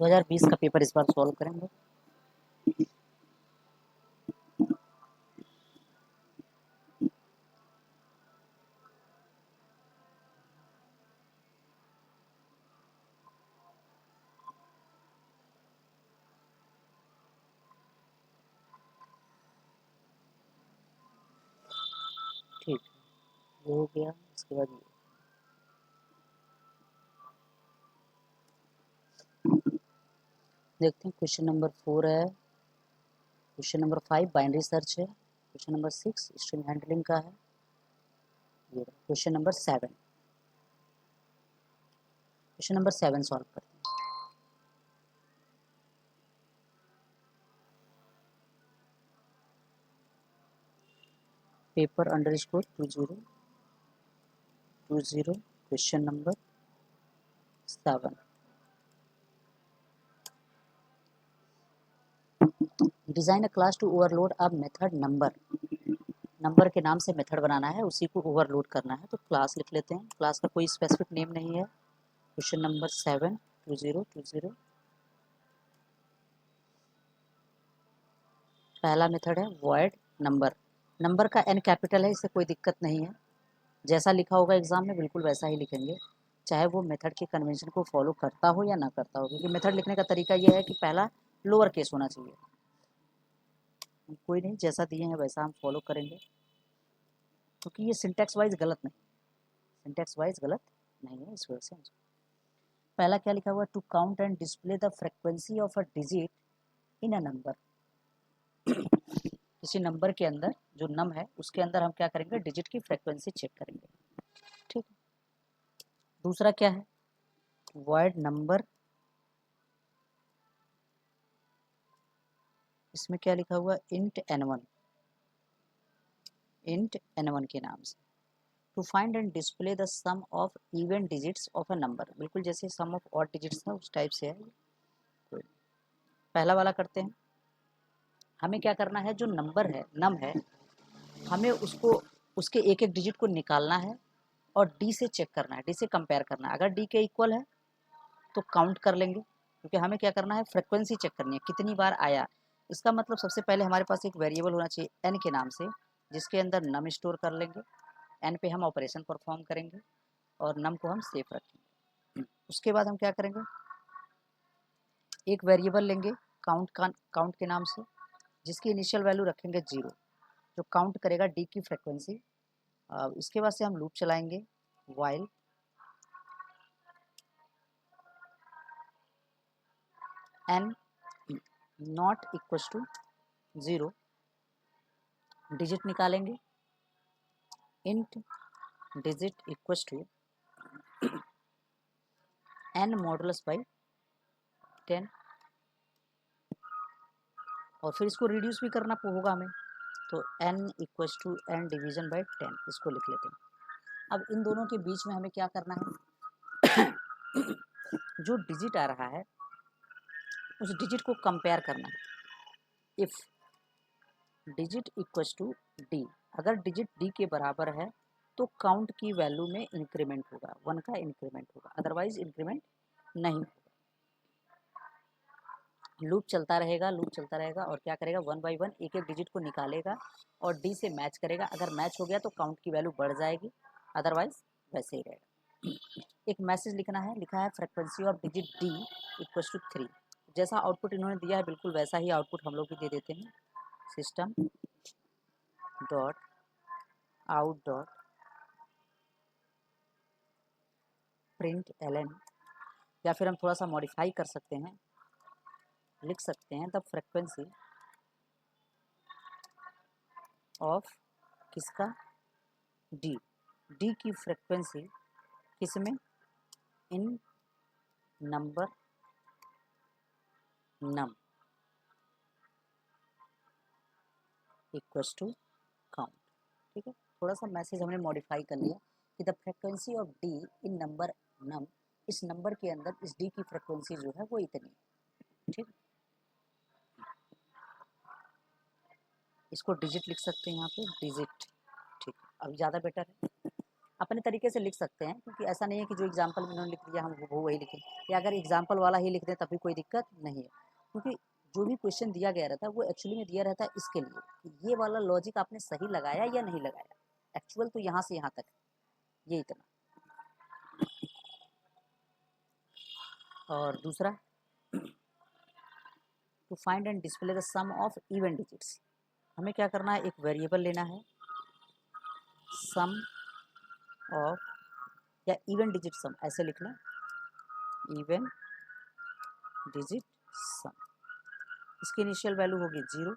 2020 का पेपर इस बार सॉल्व करेंगे। ठीक है, ये हो गया। इसके बाद देखते हैं क्वेश्चन नंबर 4 है। क्वेश्चन नंबर 5 बाइनरी सर्च है। क्वेश्चन नंबर 6 स्ट्रिंग हैंडलिंग का है। ये question number 7। Question number 7 solve करते हैं। Paper underscore 2020 question number 7। Design a class to overload a method number के नाम से मेथड बनाना है, उसी को ओवरलोड करना है। तो क्लास लिख लेते हैं। क्लास का कोई स्पेसिफिक नेम नहीं है। Question number 7 2020। पहला मेथड है वॉइड नंबर का एन कैपिटल है, इससे कोई दिक्कत नहीं है। जैसा लिखा होगा एग्जाम में बिल्कुल वैसा ही लिखेंगे, चाहे वो मेथड के कन्वेंशन को फॉलो करता हो या ना करता हो, क्योंकि मेथड लिखने का तरीका यह है कि पहला लोअर केस होना चाहिए। कोई नहीं, जैसा दिए हैं वैसा हम फॉलो करेंगे, क्योंकि ये सिंटैक्स वाइज गलत नहीं है इस वजह से। पहला क्या लिखा हुआ, to count and display the frequency of a digit in a number. किसी नंबर के अंदर जो नम है उसके अंदर हम क्या करेंगे, डिजिट की फ्रीक्वेंसी चेक करेंगे। ठीक। दूसरा क्या है, वॉइड नंबर। इसमें क्या लिखा हुआ, इंट n1 के नाम से। To find and display the sum of even digits of a number, बिल्कुल जैसे सम ऑफ ऑड डिजिट्स था उस टाइप से है। पहला वाला करते हैं। हमें क्या करना है, जो नंबर है नम है, हमें उसको उसके एक एक डिजिट को निकालना है और डी से चेक करना है, डी से कंपेयर करना है। अगर डी के इक्वल है तो काउंट कर लेंगे, क्योंकि हमें क्या करना है, फ्रीक्वेंसी चेक करनी है, कितनी बार आया। इसका मतलब सबसे पहले हमारे पास एक वेरिएबल होना चाहिए एन के नाम से, जिसके अंदर नम स्टोर कर लेंगे। एन पे हम ऑपरेशन परफॉर्म करेंगे और नम को हम सेफ रखेंगे। उसके बाद हम क्या करेंगे, एक वेरिएबल लेंगे काउंट के नाम से, जिसकी इनिशियल वैल्यू रखेंगे 0, जो काउंट करेगा डी की फ्रीक्वेंसी। इसके बाद से हम लूप चलाएंगे, while n not equal to 0, digit निकालेंगे, int digit equal to n modulus by 10, और फिर इसको रिड्यूस भी करना होगा हमें, तो n equal to N division by 10, इसको लिख लेते हैं। अब इन दोनों के बीच में हमें क्या करना है, जो डिजिट आ रहा है उस डिजिट को कंपेयर करना है। If digit equal to D, अगर डिजिट डी के बराबर है तो काउंट की वैल्यू में इंक्रीमेंट होगा, 1 का इंक्रीमेंट होगा, अदरवाइज इंक्रीमेंट नहीं होगा। लूप चलता रहेगा और क्या करेगा, 1 बाई 1 एक एक डिजिट को निकालेगा और डी से मैच करेगा। अगर मैच हो गया तो काउंट की वैल्यू बढ़ जाएगी, अदरवाइज वैसे ही रहेगा। एक मैसेज लिखना है, लिखा है frequency of digit D equal to 3। जैसा आउटपुट इन्होंने दिया है बिल्कुल वैसा ही आउटपुट हम लोग भी दे देते हैं। System dot out dot print L N, या फिर हम थोड़ा सा मॉडिफाई कर सकते हैं, लिख सकते हैं द फ्रीक्वेंसी ऑफ किसका, डी, डी की फ्रीक्वेंसी किसमें, in number num equal to count. ठीक है, थोड़ा सा मैसेज हमने मॉडिफाई कर लिया कि the frequency of d in number num, इस नंबर के अंदर इस डी की फ्रीक्वेंसी जो है वो इतनी। ठीक, इसको डिजिट लिख सकते हैं यहाँ पे, डिजिट। ठीक, अब ज़्यादा बेटर है। अपने तरीके से लिख सकते हैं, क्योंकि ऐसा नहीं है कि जो एग्जाम्पल में उन्होंने लिख दिया हम वो वही लिखें, या अगर एग्जाम्पल वाला ही लिख दें तब भी कोई दिक्कत नहीं है, क्योंकि जो भी क्वेश्चन दिया गया रहता है वो एक्चुअली में दिया रहता है इसके लिए कि ये वाला लॉजिक आपने सही लगाया या नहीं लगाया। एक्चुअल तो यहाँ से यहाँ तक ये इतना। और दूसरा, to find and display the sum of even digits, हमें क्या करना है, एक वेरिएबल लेना है सम ऑफ, या इवन डिजिट सम ऐसे लिख लें, इवन डिजिट सम। इसकी इनिशियल वैल्यू होगी 0,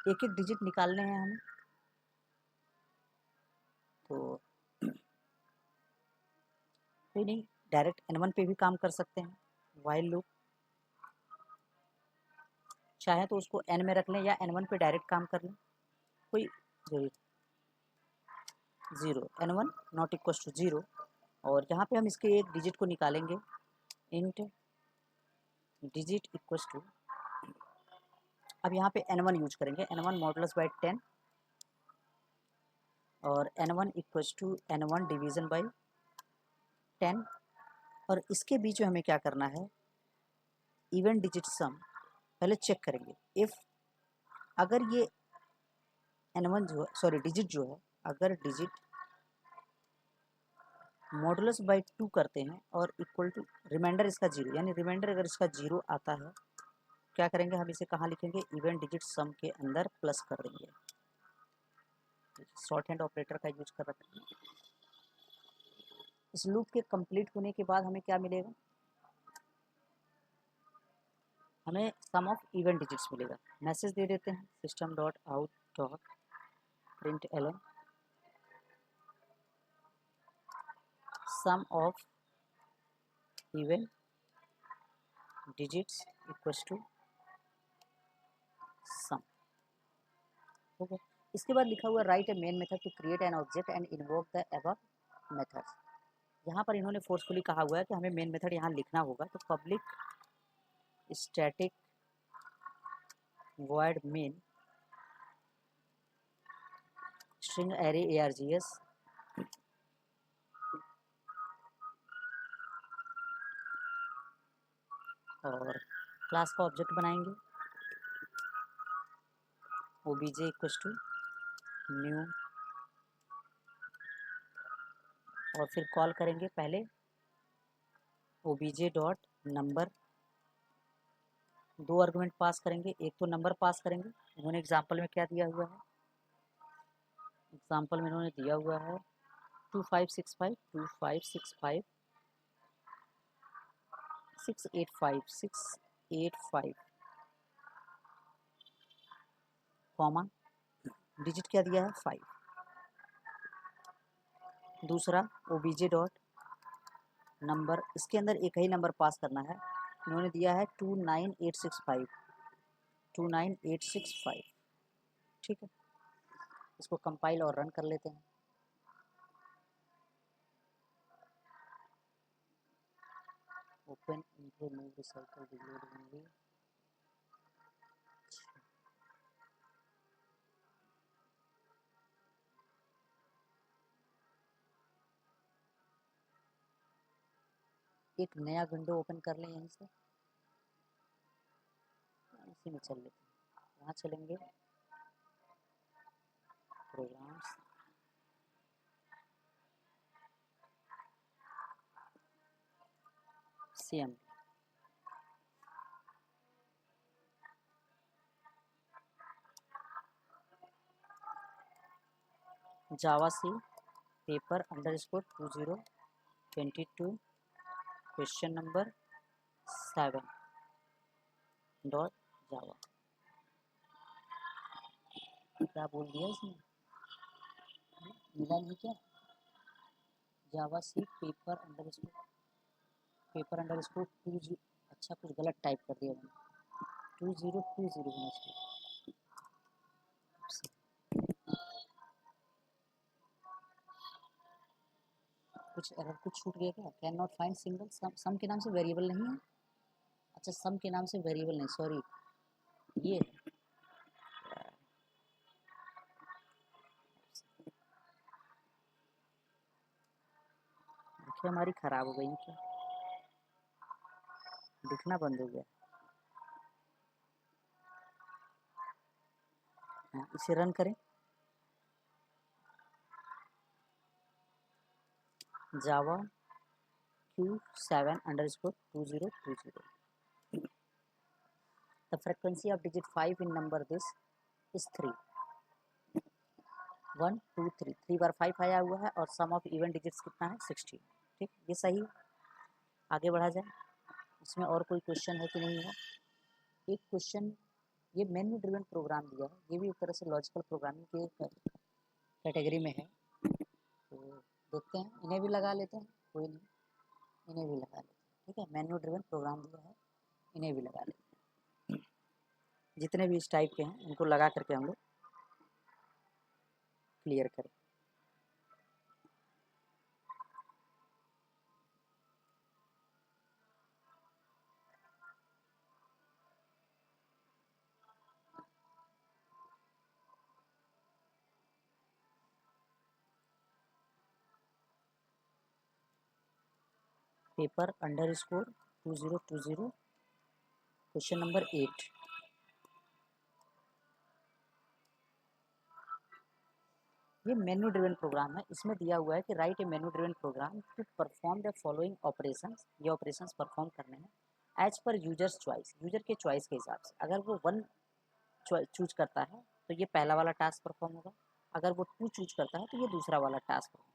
एक एक डिजिट निकालने हैं हमें, तो कोई नहीं, डायरेक्ट n1 पे भी काम कर सकते हैं। वाइल लूप चाहे तो उसको n में रख लें या n1 पे डायरेक्ट काम कर लें, कोई जरूरी 0 n1 नॉट इक्वल टू 0। और यहाँ पे हम इसके एक डिजिट को निकालेंगे, इंट डिजिट इक्वल टू, अब यहाँ पे n1 यूज करेंगे, n1 मॉडुलस बाई 10 और n1 equal to n1 division by 10। और इसके बीच में हमें क्या करना है, इवन डिजिट सम पहले चेक करेंगे, इफ अगर ये n1 जो है, सॉरी डिजिट जो है, अगर डिजिट मॉडुलस बाई 2 करते हैं और इक्वल टू रिमाइंडर इसका 0, यानी रिमाइंडर अगर इसका 0 आता है, क्या करेंगे, हम इसे कहाँ लिखेंगे, इवन डिजिट सम के अंदर प्लस कर देंगे। शॉर्ट हैंड ऑपरेटर का यूज कर रखते हैं। इस लूप के कंप्लीट होने के बाद हमें क्या मिलेगा, हमें सम ऑफ इवन डिजिट्स मिलेगा। मैसेज दे देते हैं system dot out dot print L N sum of even digits equals to sum. Okay, इसके बाद लिखा हुआ write a main method to create an object and invoke the above methods. यहाँ पर इन्होंने फोर्सफुली कहा हुआ है कि हमें मेन मेथड यहाँ लिखना होगा, तो public static void main string array args और क्लास का ऑब्जेक्ट बनाएंगे obj इक्वल टू न्यू, और फिर कॉल करेंगे पहले obj डॉट नंबर, 2 आर्गुमेंट पास करेंगे, एक तो नंबर पास करेंगे। इन्होंने एग्जाम्पल में क्या दिया हुआ है, एग्जाम्पल में इन्होंने दिया हुआ है 2565 2565 685 685 कॉमा डिजिट क्या दिया है 5। दूसरा obj डॉट नंबर, इसके अंदर एक ही नंबर पास करना है, इन्होंने दिया है 29865 29865। ठीक है, इसको कंपाइल और रन कर लेते हैं। Open intro move recycle reload only. एक नया विंडो ओपन कर लें यहीं से, इसी में चल लेते हैं। यहाँ चलेंगे programs, CMD, Java C paper underscore 2022 question number 7 dot Java. क्या बोल दिया इसमें, मिला नहीं क्या, जावा सी पेपर अंडरस्कोर 20, अच्छा कुछ गलत टाइप कर दिया मैंने, 2020 होना चाहिए। कुछ एरर कुछ छूट गया क्या, can not find single sum के नाम से वेरिएबल नहीं है, अच्छा सम के नाम से वेरिएबल नहीं, सॉरी ये आंखें हमारी खराब हो गई हैं क्या? दिखना बंद हो गया। हाँ, इसे रन करें। जावा Q7_2020. The frequency of digit 5 in number this is 3. 1 2 3 3 बार 5 आया हुआ है और सम ऑफ इवन डिजिट्स कितना है 16। ठीक, ये सही है। आगे बढ़ा जाए। इसमें और कोई क्वेश्चन है कि नहीं है? एक क्वेश्चन, ये मेन्यू ड्रिवन प्रोग्राम दिया है, ये भी एक तरह से लॉजिकल प्रोग्रामिंग के कैटेगरी में है। तो देखते हैं, इन्हें भी लगा लेते हैं, कोई नहीं, इन्हें भी लगा लेते हैं। ठीक है, मेन्यू ड्रिवन प्रोग्राम दिया है, इन्हें भी लगा लेते हैं। जितने भी इस टाइप के हैं इनको लगा करके हम लोग क्लियर करें। Paper _2020 question number 8। ये मेन्यू ड्रिवन प्रोग्राम है। इसमें दिया हुआ है कि write a menu driven program to perform the following operations. ये ऑपरेशंस परफॉर्म करने हैं as per users choice, user के चॉइस के हिसाब से। अगर वो 1 चूज करता है तो ये पहला वाला टास्क परफॉर्म होगा, अगर वो 2 चूज करता है तो ये दूसरा वाला टास्क होगा।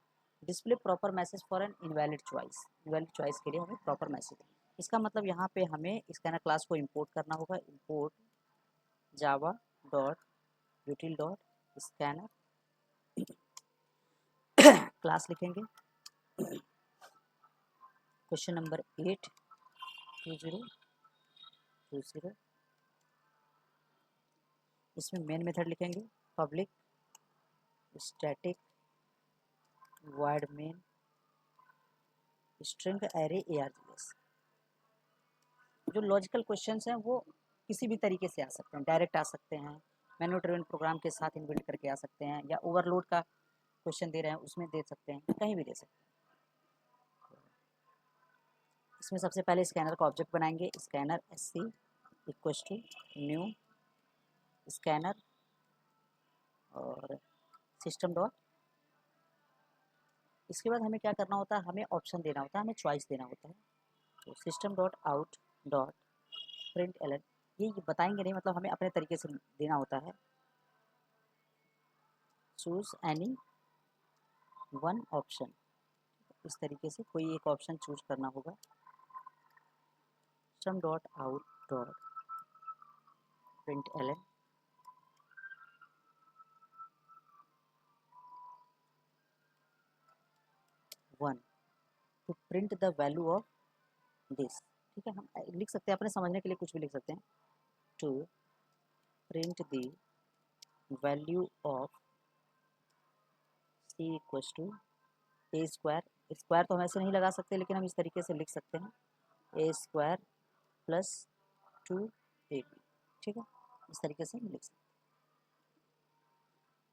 Display proper message for an invalid choice, invalid choice के लिए हमें प्रॉपर मैसेज। इसका मतलब यहाँ पे हमें स्कैनर क्लास को इंपोर्ट करना होगा। Import Java dot util dot scanner class लिखेंगे। Question number 8 2020। इसमें मेन मेथड लिखेंगे public static void main string array args। जो लॉजिकल क्वेश्चंस हैं वो किसी भी तरीके से आ सकते हैं, डायरेक्ट आ सकते हैं, मेन्यू ड्रिवन प्रोग्राम के साथ इनबिल्ट करके आ सकते हैं, या ओवरलोड का क्वेश्चन दे रहे हैं उसमें दे सकते हैं, कहीं भी दे सकते हैं। इसमें सबसे पहले स्कैनर का ऑब्जेक्ट बनाएंगे। Scanner sc equals to new scanner और सिस्टम डॉट। इसके बाद हमें क्या करना होता है, हमें ऑप्शन देना होता है, हमें चॉइस देना होता है। तो system dot out dot print L N, ये बताएंगे नहीं, मतलब हमें अपने तरीके से देना होता है। चूज एनी वन ऑप्शन, इस तरीके से कोई एक ऑप्शन चूज करना होगा। System dot out dot print L N 1 to print the value of this. ठीक है, हम लिख सकते हैं, अपने समझने के लिए कुछ भी लिख सकते हैं। To print the value of C equals to A square. Square तो हम ऐसे नहीं लगा सकते, लेकिन हम इस तरीके से लिख सकते हैं ए स्क्वायर प्लस 2ab। ठीक है, इस तरीके से हम लिख सकते हैं।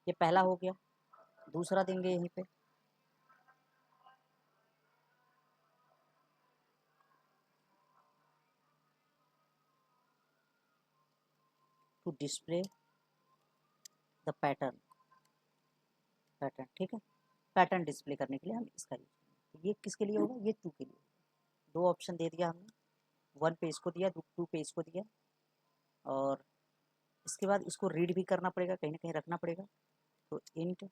ये पहला हो गया। दूसरा देंगे यहीं पे to display the pattern. Pattern, ठीक है, पैटर्न डिस्प्ले करने के लिए हम इसका यूज करेंगे। ये किसके लिए होगा, ये 2 के लिए। दो ऑप्शन दे दिया हमने, 1 पे इसको दिया, 2 पे इसको दिया, और इसके बाद इसको रीड भी करना पड़ेगा, कहीं ना कहीं रखना पड़ेगा। तो इंट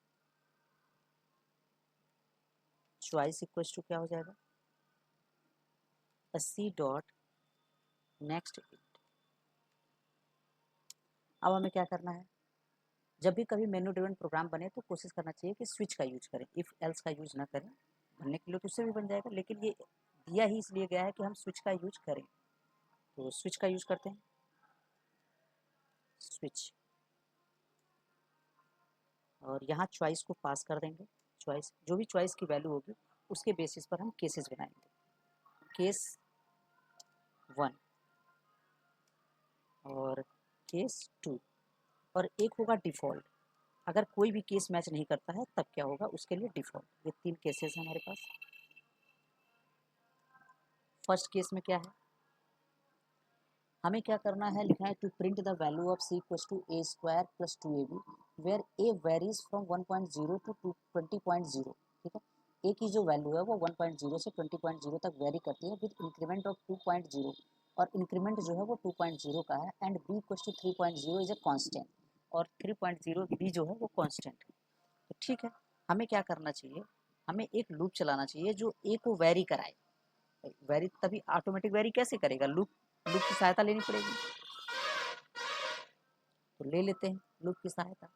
चॉइस इक्वल्स टू क्या हो जाएगा, सी डॉट नेक्स्ट इंट। अब हमें क्या करना है, जब भी कभी मेन्यू ड्रिवन प्रोग्राम बने तो कोशिश करना चाहिए कि स्विच का यूज करें, इफ़ एल्स का यूज ना करें। बनने के लिए तो उससे भी बन जाएगा, लेकिन ये दिया ही इसलिए गया है कि हम स्विच का यूज करें। तो स्विच का यूज करते हैं, स्विच, और यहाँ चॉइस को पास कर देंगे। चॉइस, जो भी चॉइस की वैल्यू होगी उसके बेसिस पर हम केसेस बनाएंगे। केस 1 और केस 2, और एक होगा डिफ़ॉल्ट। अगर कोई भी केस मैच नहीं करता है तब क्या होगा, उसके लिए डिफ़ॉल्ट। ये 3 केसेस हैं हमारे पास। फर्स्ट केस में क्या है, हमें क्या करना है, लिखा है to print the value of c equals to a square plus 2ab where a varies from 1.0 to 20.0। ठीक है, a की जो वैल्यू है वो 1.0 से 20.0 तक वेरी करती है विद इंक्रीमेंट ऑफ 2.0, और इंक्रीमेंट जो है वो 2.0 का है, and b equals to 3.0 is a constant, और 3.0 b जो है वो कांस्टेंट है। तो ठीक है, हमें क्या करना चाहिए, हमें एक लूप चलाना चाहिए जो a को वेरी कराए। वेरी तभी ऑटोमेटिक वेरी कैसे करेगा, लूप लूप की सहायता लेनी पड़ेगी, तो ले लेते हैं लूप की सहायता।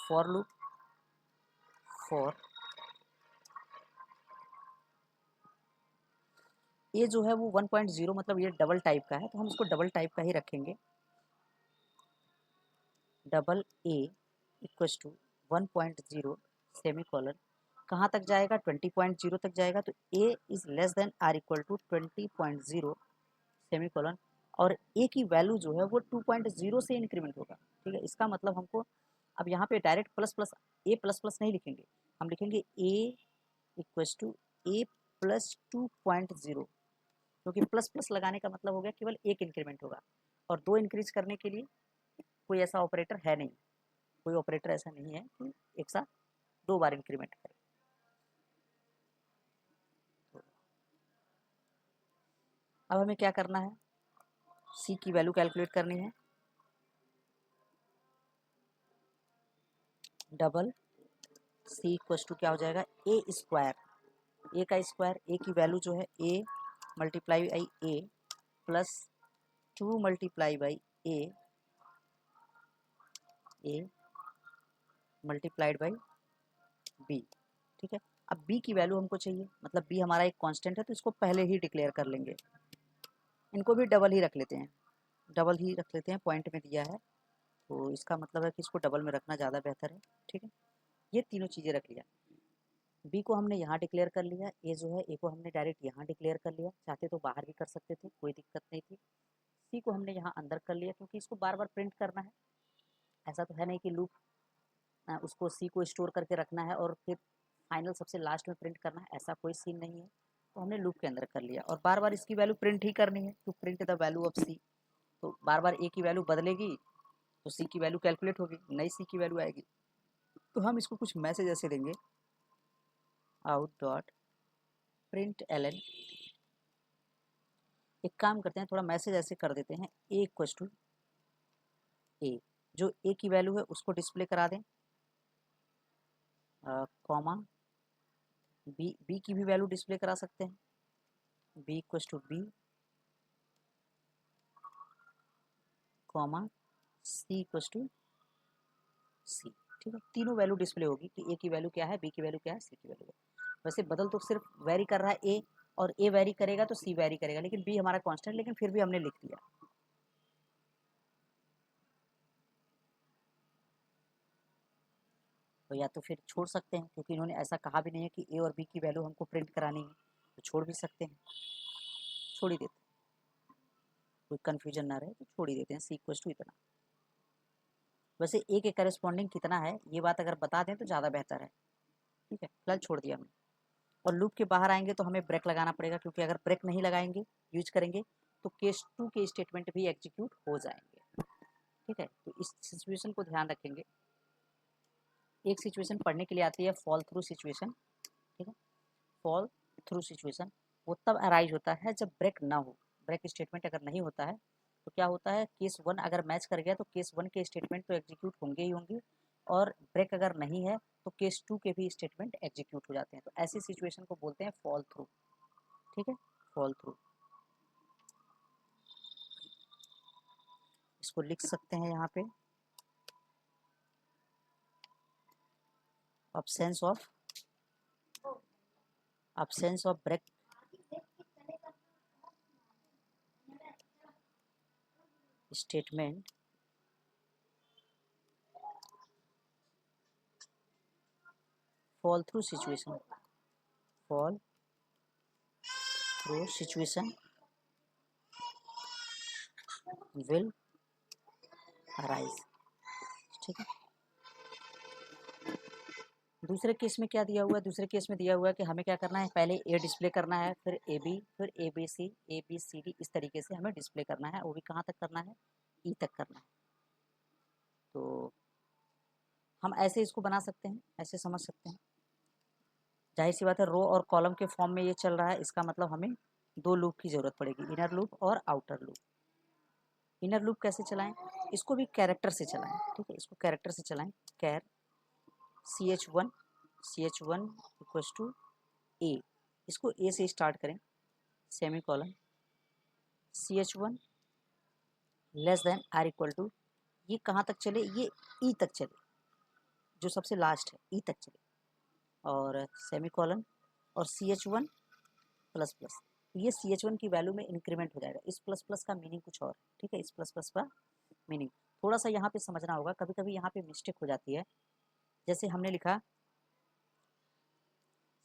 फॉर लूप फॉर ये जो है वो 1.0 मतलब ये डबल टाइप का है, तो हम इसको डबल टाइप का ही रखेंगे। Double a equals to 1.0 semicolon, कहाँ तक जाएगा, 20.0 तक जाएगा, तो a is less than or equal to 20.0 semi colon, और ए की वैल्यू जो है वो 2.0 से इंक्रीमेंट होगा। ठीक है, इसका मतलब हमको अब यहाँ पे डायरेक्ट प्लस प्लस ए प्लस प्लस नहीं लिखेंगे, हम लिखेंगे ए इक्वल्स टू ए प्लस 2.0, क्योंकि प्लस प्लस लगाने का मतलब हो गया केवल एक इंक्रीमेंट होगा, और दो इंक्रीज करने के लिए कोई ऐसा ऑपरेटर है नहीं, कोई ऑपरेटर ऐसा नहीं है कि एक साथ दो बार इंक्रीमेंट करे। अब हमें क्या करना है, सी की वैल्यू कैलकुलेट करनी है। डबल सी इक्वल्स टू क्या हो जाएगा, ए स्क्वायर, ए का स्क्वायर, ए की वैल्यू जो है a multiply by a plus 2 multiply by a, a multiplied by b. ठीक है, अब बी की वैल्यू हमको चाहिए, मतलब बी हमारा एक कांस्टेंट है तो इसको पहले ही डिक्लेयर कर लेंगे, इनको भी डबल ही रख लेते हैं, डबल ही रख लेते हैं, पॉइंट में दिया है तो इसका मतलब है कि इसको डबल में रखना ज़्यादा बेहतर है। ठीक है, ये तीनों चीज़ें रख लिया, बी को हमने यहाँ डिक्लेयर कर लिया, ए जो है ए को हमने डायरेक्ट यहाँ डिक्लेयर कर लिया, चाहते तो बाहर भी कर सकते थे, कोई दिक्कत नहीं थी। सी को हमने यहाँ अंदर कर लिया क्योंकि इसको बार बार प्रिंट करना है, ऐसा तो है नहीं कि लूप उसको सी को स्टोर करके रखना है और फिर फाइनल सबसे लास्ट में प्रिंट करना है, ऐसा कोई सीन नहीं है, तो हमने लूप के अंदर कर लिया, और बार बार इसकी वैल्यू प्रिंट ही करनी है, to print the value of c, तो बार बार ए की वैल्यू बदलेगी तो सी की वैल्यू कैलकुलेट होगी, नई सी की वैल्यू आएगी, तो हम इसको कुछ मैसेज ऐसे देंगे, आउट डॉट प्रिंट एलन, एक काम करते हैं थोड़ा मैसेज ऐसे कर देते हैं, ए इक्वल्स टू ए, जो ए की वैल्यू है उसको डिस्प्ले करा दें, कॉमा बी की भी वैल्यू डिस्प्ले करा सकते हैं, b equals to b, comma c equals to c. ठीक है, तीनों वैल्यू डिस्प्ले होगी कि ए की वैल्यू क्या है, बी की वैल्यू क्या है, सी की वैल्यू क्या है। वैसे बदल तो सिर्फ वेरी कर रहा है ए, और ए वेरी करेगा तो सी वेरी करेगा, लेकिन बी हमारा कांस्टेंट, लेकिन फिर भी हमने लिख दिया। तो या तो फिर छोड़ सकते हैं, क्योंकि इन्होंने ऐसा कहा भी नहीं है कि ए और बी की वैल्यू हमको प्रिंट करानी है, तो छोड़ भी सकते हैं, छोड़ ही देते हैं, कोई कन्फ्यूजन ना रहे तो छोड़ ही देते हैं, सी इक्वल्स टू इतना। वैसे ए के करस्पॉन्डिंग कितना है ये बात अगर बता दें तो ज़्यादा बेहतर है। ठीक है, फिलहाल छोड़ दिया हमने, और लूप के बाहर आएंगे तो हमें ब्रेक लगाना पड़ेगा, क्योंकि अगर ब्रेक नहीं लगाएंगे, यूज करेंगे, तो केस 2 के स्टेटमेंट भी एग्जीक्यूट हो जाएंगे। ठीक है, तो इस सिचुएशन को ध्यान रखेंगे। एक सिचुएशन पढ़ने के लिए आती है फॉल थ्रू सिचुएशन। ठीक है, फॉल थ्रू सिचुएशन वो तब अराइज होता है जब ब्रेक ना हो, ब्रेक स्टेटमेंट अगर नहीं होता है तो क्या होता है, केस 1 अगर मैच कर गया तो केस 1 के स्टेटमेंट तो एग्जीक्यूट होंगे ही होंगे, और ब्रेक अगर नहीं है तो केस 2 के भी स्टेटमेंट एग्जीक्यूट हो जाते हैं, तो ऐसी सिचुएशन को बोलते हैं फॉल थ्रू। ठीक है, फॉल थ्रू, इसको लिख सकते हैं यहाँ पे, absence of break statement fall through situation will arise। ठीक है, दूसरे केस में क्या दिया हुआ है, दूसरे केस में दिया हुआ है कि हमें क्या करना है, पहले ए डिस्प्ले करना है, फिर ए बी, फिर ए बी सी डी, इस तरीके से हमें डिस्प्ले करना है, वो भी कहाँ तक करना है, ई तक करना है। तो हम ऐसे इसको बना सकते हैं, ऐसे समझ सकते हैं। जाहिर सी बात है रो और कॉलम के फॉर्म में ये चल रहा है, इसका मतलब हमें दो लूप की ज़रूरत पड़ेगी, इनर लूप और आउटर लूप। इनर लूप कैसे चलाएं, इसको भी कैरेक्टर से चलाएं, ठीक है, इसको कैरेक्टर से चलाएं। कैर ch1 इक्वल्स टू ए, इसको ए से स्टार्ट करें, semi colon ch1 less than or equal to, ये कहाँ तक चले, ये ई तक चले, जो सबसे लास्ट है ई तक चले, और सेमी कॉलन और ch1 प्लस प्लस, ये ch1 की वैल्यू में इंक्रीमेंट हो जाएगा। इस प्लस प्लस का मीनिंग कुछ और, ठीक है, इस प्लस प्लस का मीनिंग थोड़ा सा यहाँ पे समझना होगा, कभी कभी यहाँ पे मिस्टेक हो जाती है। जैसे हमने लिखा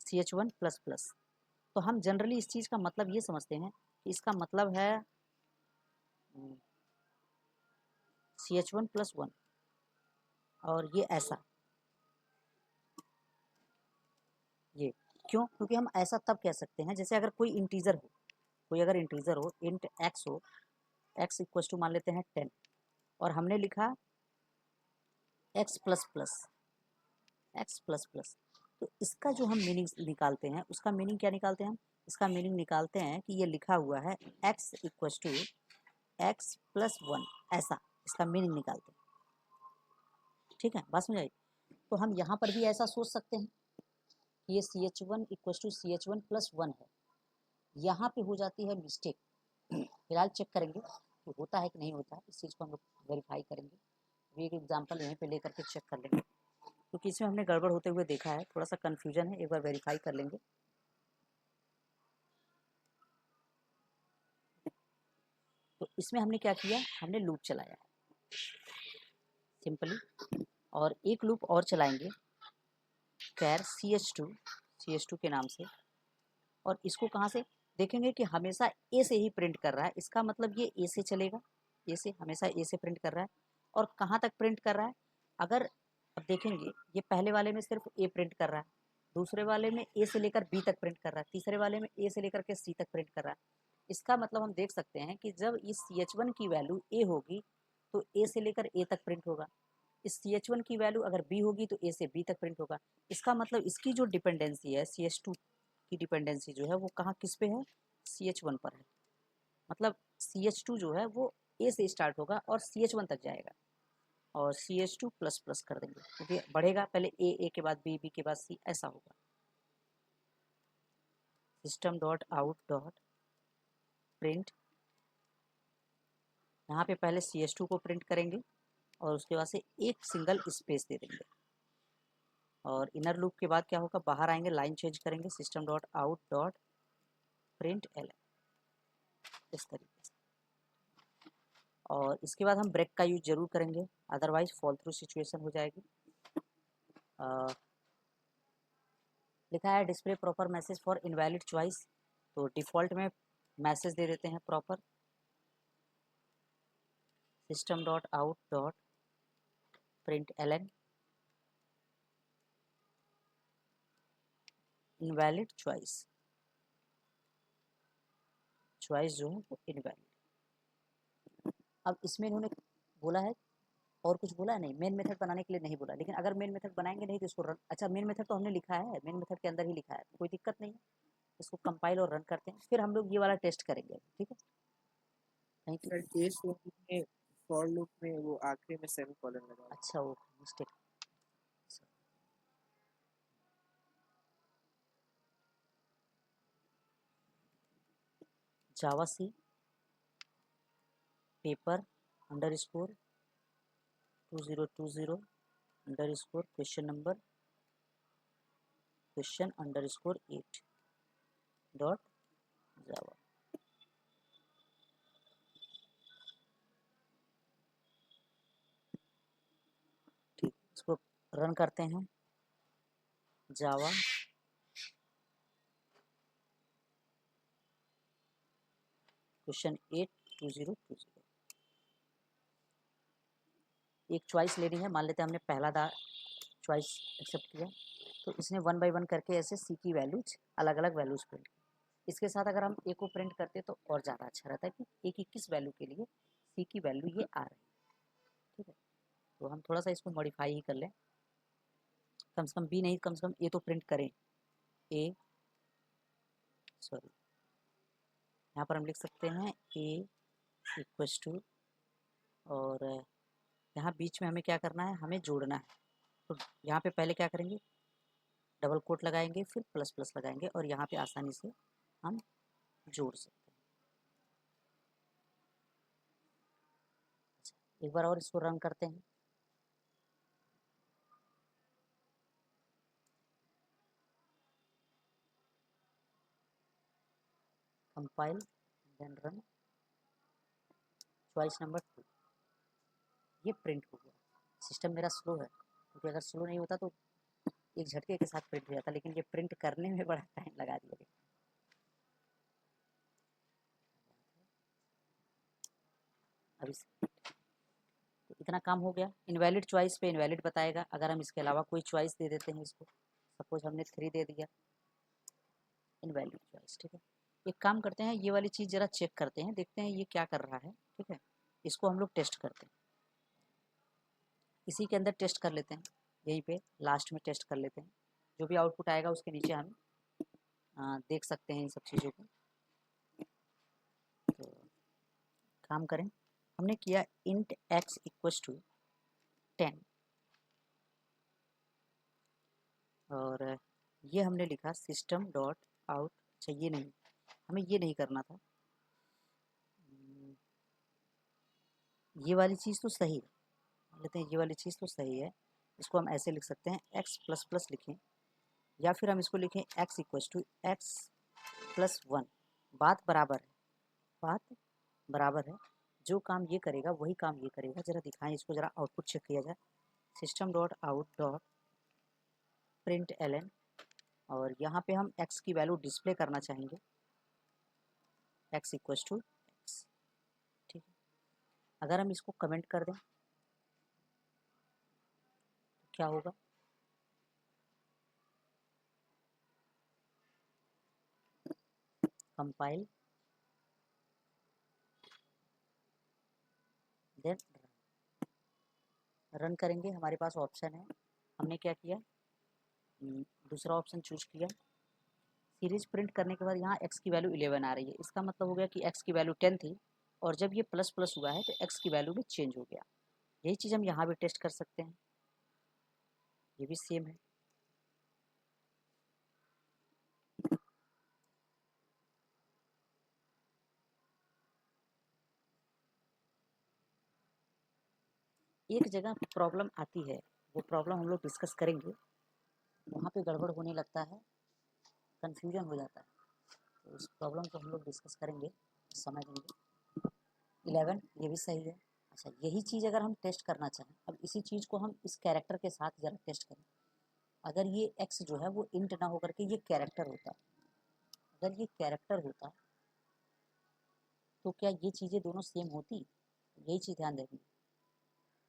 ch1 प्लस प्लस, तो हम जनरली इस चीज़ का मतलब ये समझते हैं कि इसका मतलब है ch1 प्लस 1, और ये ऐसा, ये क्यों, क्योंकि हम ऐसा तब कह सकते हैं जैसे अगर कोई इंटीजर हो, कोई अगर इंटीजर हो, इंट एक्स हो, एक्स इक्वल टू मान लेते हैं 10, और हमने लिखा x plus plus, x plus plus, तो इसका जो हम मीनिंग निकालते हैं, उसका मीनिंग क्या निकालते हैं हम, इसका मीनिंग निकालते हैं कि ये लिखा हुआ है X equal to X plus 1, ऐसा इसका मीनिंग निकालते हैं। ठीक है, बात समझ आई। तो हम यहाँ पर भी ऐसा सोच सकते हैं कि ये ch1 equal to ch1 plus 1 है। यहाँ पे हो जाती है मिस्टेक, फिलहाल चेक करेंगे कि होता है कि नहीं होता है, इस चीज़ को हम लोग वेरीफाई करेंगे। अभी एक एग्जाम्पल यहीं पे लेकर के चेक कर लेंगे, क्योंकि इसमें हमने गड़बड़ होते हुए देखा है, थोड़ा सा कन्फ्यूजन है, एक बार वेरीफाई कर लेंगे। तो इसमें हमने क्या किया, हमने लूप चलाया है सिंपली, और एक लूप और चलाएंगे कैर ch2 के नाम से, और इसको कहाँ से देखेंगे कि हमेशा ए से ही प्रिंट कर रहा है, इसका मतलब ये ए से चलेगा, ए से हमेशा ए से प्रिंट कर रहा है। और कहाँ तक प्रिंट कर रहा है, अगर अब देखेंगे ये पहले वाले में सिर्फ ए प्रिंट कर रहा है, दूसरे वाले में ए से लेकर बी तक प्रिंट कर रहा है, तीसरे वाले में ए से लेकर के सी तक प्रिंट कर रहा है। इसका मतलब हम देख सकते हैं कि जब इस ch1 की वैल्यू ए होगी तो ए से लेकर ए तक प्रिंट होगा, इस ch1 की वैल्यू अगर बी होगी तो ए से बी तक प्रिंट होगा। इसका मतलब इसकी जो डिपेंडेंसी है, ch2 की डिपेंडेंसी जो है वो कहाँ किस पे है, ch1 पर है। मतलब ch2 जो है वो ए से स्टार्ट होगा और ch1 तक जाएगा, और ch2 प्लस प्लस कर देंगे, क्योंकि बढ़ेगा, पहले ए के बाद बी, बी के बाद सी, ऐसा होगा। System dot out dot print, यहाँ पे पहले ch2 को प्रिंट करेंगे और उसके बाद से एक सिंगल स्पेस दे देंगे, और इनर लूप के बाद क्या होगा, बाहर आएंगे, लाइन चेंज करेंगे, system dot out dot print L, इस तरीके से। और इसके बाद हम ब्रेक का यूज जरूर करेंगे, अदरवाइज फॉल थ्रू सिचुएशन हो जाएगी। लिखा है display proper message for invalid choice, तो डिफ़ॉल्ट में मैसेज दे देते हैं proper, system dot out dot print L N invalid choice, choice जो है वो इनवैलिड। अब इसमें इन्होंने बोला है, और कुछ बोला है नहीं, मेन मेथड बनाने के लिए नहीं बोला, लेकिन अगर मेन मेथड बनाएंगे नहीं तो इसको रन, अच्छा मेन मेथड तो हमने लिखा है, मेन मेथड के अंदर ही लिखा है, तो कोई दिक्कत नहीं है। इसको कंपाइल और रन करते हैं, फिर हम लोग ये वाला टेस्ट करेंगे, ठीक है। नहीं सर केस में फॉर लूप में वो आखिरी में सेमीकोलन लगा, अच्छा वो मिस्टेक, जावा सी पेपर _2020 _question_8 डॉट जावा। ठीक, इसको रन करते हैं, जावा question 8 2020। एक चॉइस लेनी है, मान लेते हैं हमने पहला चॉइस एक्सेप्ट किया, तो इसने 1 बाई 1 करके ऐसे सी की वैल्यूज अलग अलग वैल्यूज प्रिंट की। इसके साथ अगर हम ए को प्रिंट करते तो और ज़्यादा अच्छा रहता है कि ए की किस वैल्यू के लिए सी की वैल्यू ये आ रही है। ठीक है, तो हम थोड़ा सा इसको मॉडिफाई ही कर लें, कम से कम बी नहीं कम से कम ए तो प्रिंट करें। ए सॉरी, यहाँ पर हम लिख सकते हैं ए इक्वस टू, और यहाँ बीच में हमें क्या करना है, हमें जोड़ना है। तो यहाँ पे पहले क्या करेंगे, डबल कोट लगाएंगे, फिर प्लस प्लस लगाएंगे, और यहाँ पे आसानी से हम जोड़ सकते हैं। एक बार और इसको रन करते हैं। Compile then run, choice number 2, ये प्रिंट हो गया। सिस्टम मेरा स्लो है, क्योंकि अगर स्लो नहीं होता तो एक झटके के साथ प्रिंट हो जाता, लेकिन ये प्रिंट करने में बड़ा टाइम लगा दिया। अब इस तो इतना काम हो गया। इनवैलिड चॉइस पे इनवैलिड बताएगा। अगर हम इसके अलावा कोई चॉइस दे देते हैं इसको, सपोज हमने 3 दे दिया, इनवैलिड चॉइस। ठीक है, एक काम करते हैं, ये वाली चीज़ ज़रा चेक करते हैं, देखते हैं ये क्या कर रहा है। ठीक है, इसको हम लोग टेस्ट करते हैं, इसी के अंदर टेस्ट कर लेते हैं, यहीं पे लास्ट में टेस्ट कर लेते हैं। जो भी आउटपुट आएगा उसके नीचे हम देख सकते हैं इन सब चीज़ों को। तो काम करें, हमने किया इंट x इक्वस टू 10, और ये हमने लिखा सिस्टम डॉट आउट। अच्छा, ये नहीं, हमें ये नहीं करना था, ये वाली चीज़ तो सही है, लेते हैं ये वाली चीज़ तो सही है। इसको हम ऐसे लिख सकते हैं, x प्लस प्लस लिखें, या फिर हम इसको लिखें x equals to X plus 1। बात बराबर है, बात बराबर है, जो काम ये करेगा वही काम ये करेगा। ज़रा दिखाएं इसको, ज़रा आउटपुट चेक किया जाए। System dot out dot print L N, और यहाँ पे हम x की वैल्यू डिस्प्ले करना चाहेंगे, x इक्वस टू एक्स। ठीक है, अगर हम इसको कमेंट कर दें तो क्या होगा, कंपाइल देन रन करेंगे। हमारे पास ऑप्शन है, हमने क्या किया, दूसरा ऑप्शन चूज किया। सीरीज प्रिंट करने के बाद यहाँ x की वैल्यू 11 आ रही है, इसका मतलब हो गया कि x की वैल्यू 10 थी, और जब ये प्लस प्लस हुआ है तो x की वैल्यू भी चेंज हो गया। यही चीज़ हम यहाँ भी टेस्ट कर सकते हैं, ये भी सेम है। एक जगह प्रॉब्लम आती है, वो प्रॉब्लम हम लोग डिस्कस करेंगे, वहाँ पे गड़बड़ होने लगता है, कन्फ्यूजन हो जाता है, तो उस प्रॉब्लम को हम लोग डिस्कस करेंगे, समझ लेंगे। 11 ये भी सही है। अच्छा, यही चीज़ अगर हम टेस्ट करना चाहें, अब इसी चीज़ को हम इस कैरेक्टर के साथ ज़रा टेस्ट करें। अगर ये x जो है वो इंट ना होकर के ये कैरेक्टर होता, अगर ये कैरेक्टर होता तो क्या ये चीज़ें दोनों सेम होती, यही चीज़ ध्यान देंगे।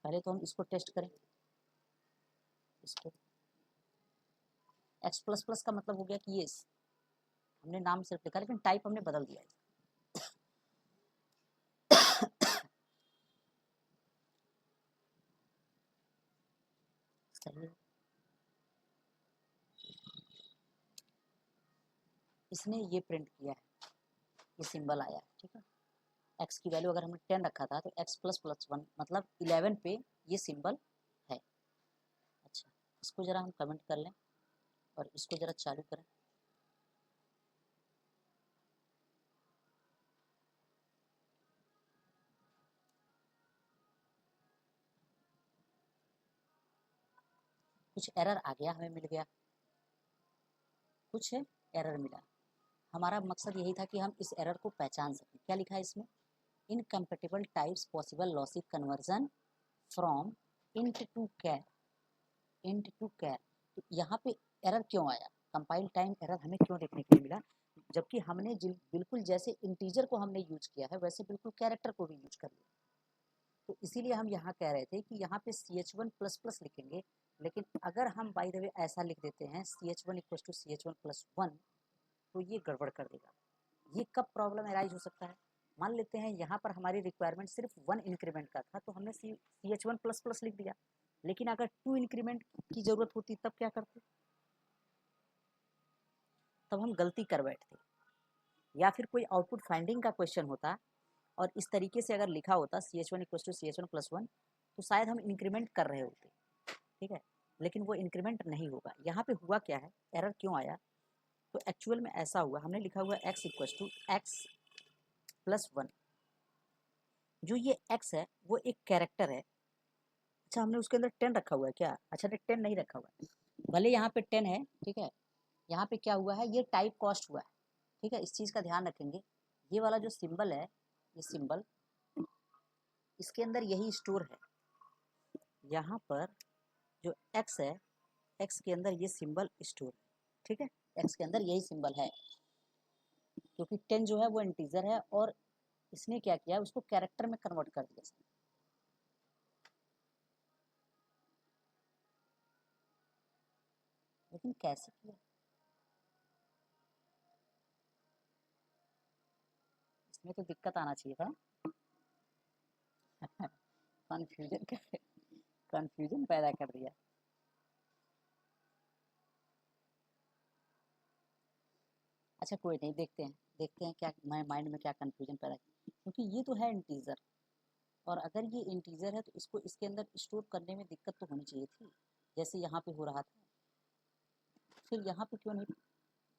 पहले तो हम इसको टेस्ट करें, इसको x प्लस प्लस का मतलब हो गया कि ये हमने नाम सिर्फ लिखा, लेकिन टाइप हमने बदल दिया है। सही, इसने ये प्रिंट किया है, ये सिंबल आया है। ठीक है, x की वैल्यू अगर हमने 10 रखा था तो x प्लस प्लस 1 मतलब 11 पे ये सिंबल है। अच्छा, इसको ज़रा हम कमेंट कर लें और इसको ज़रा चालू करें। कुछ एरर आ गया, हमें मिल गया, कुछ एरर मिला। हमारा मकसद यही था कि हम इस एरर को पहचान सकें। क्या लिखा है इसमें, incompatible types possible logic conversion from int to char, int to char. तो यहाँ पे एरर क्यों आया, कंपाइल टाइम एरर हमें क्यों देखने के लिए मिला, जबकि हमने बिल्कुल जैसे इंटीजर को हमने यूज किया है वैसे बिल्कुल कैरेक्टर को भी यूज कर लिया। तो इसीलिए हम यहाँ कह रहे थे कि यहाँ पे CH1++ लिखेंगे लेकिन अगर हम बाय द वे ऐसा लिख देते हैं CH1 इक्वल टू CH1+1, तो ये गड़बड़ कर देगा। ये कब प्रॉब्लम एराइज हो सकता है? मान लेते हैं यहाँ पर हमारी रिक्वायरमेंट सिर्फ 1 इंक्रीमेंट का था, तो हमने CH1++ लिख दिया, लेकिन अगर 2 इंक्रीमेंट की जरूरत होती तब क्या करते? तब हम गलती कर बैठते, या फिर कोई आउटपुट फाइंडिंग का क्वेश्चन होता और इस तरीके से अगर लिखा होता CH1 इक्वल टू CH1+1, तो शायद हम इंक्रीमेंट कर रहे होते, ठीक है, लेकिन वो इंक्रीमेंट नहीं होगा। यहाँ पे हुआ क्या है, एरर क्यों आया? तो एक्चुअल में ऐसा हुआ, हमने लिखा हुआ x इक्वल टू x+1, जो ये x है वो एक कैरेक्टर है। अच्छा, हमने उसके अंदर 10 रखा हुआ है क्या? अच्छा, नहीं 10 नहीं रखा हुआ है, भले यहाँ पे 10 है, ठीक है, यहाँ पे क्या हुआ है, ये टाइप कॉस्ट हुआ है, ठीक है, इस चीज़ का ध्यान रखेंगे। ये वाला जो सिंबल है, ये सिंबल, इसके अंदर यही स्टोर है। यहाँ पर जो x है, x के अंदर ये सिंबल स्टोर है, ठीक है, x के अंदर यही सिंबल है, क्योंकि 10 जो है वो इंटीजर है और इसने क्या किया, उसको कैरेक्टर में कन्वर्ट कर दिया। लेकिन कैसे किया? इसमें तो दिक्कत आना चाहिए था। कंफ्यूजन कंफ्यूजन पैदा कर दिया। अच्छा कोई नहीं, देखते हैं क्या मैं माइंड में क्या कंफ्यूजन पैदा किया, क्योंकि ये तो है इंटीजर, और अगर ये इंटीजर है तो इसको इसके अंदर स्टोर करने में दिक्कत तो होनी चाहिए थी, जैसे यहाँ पे हो रहा था। फिर यहाँ पे क्यों नहीं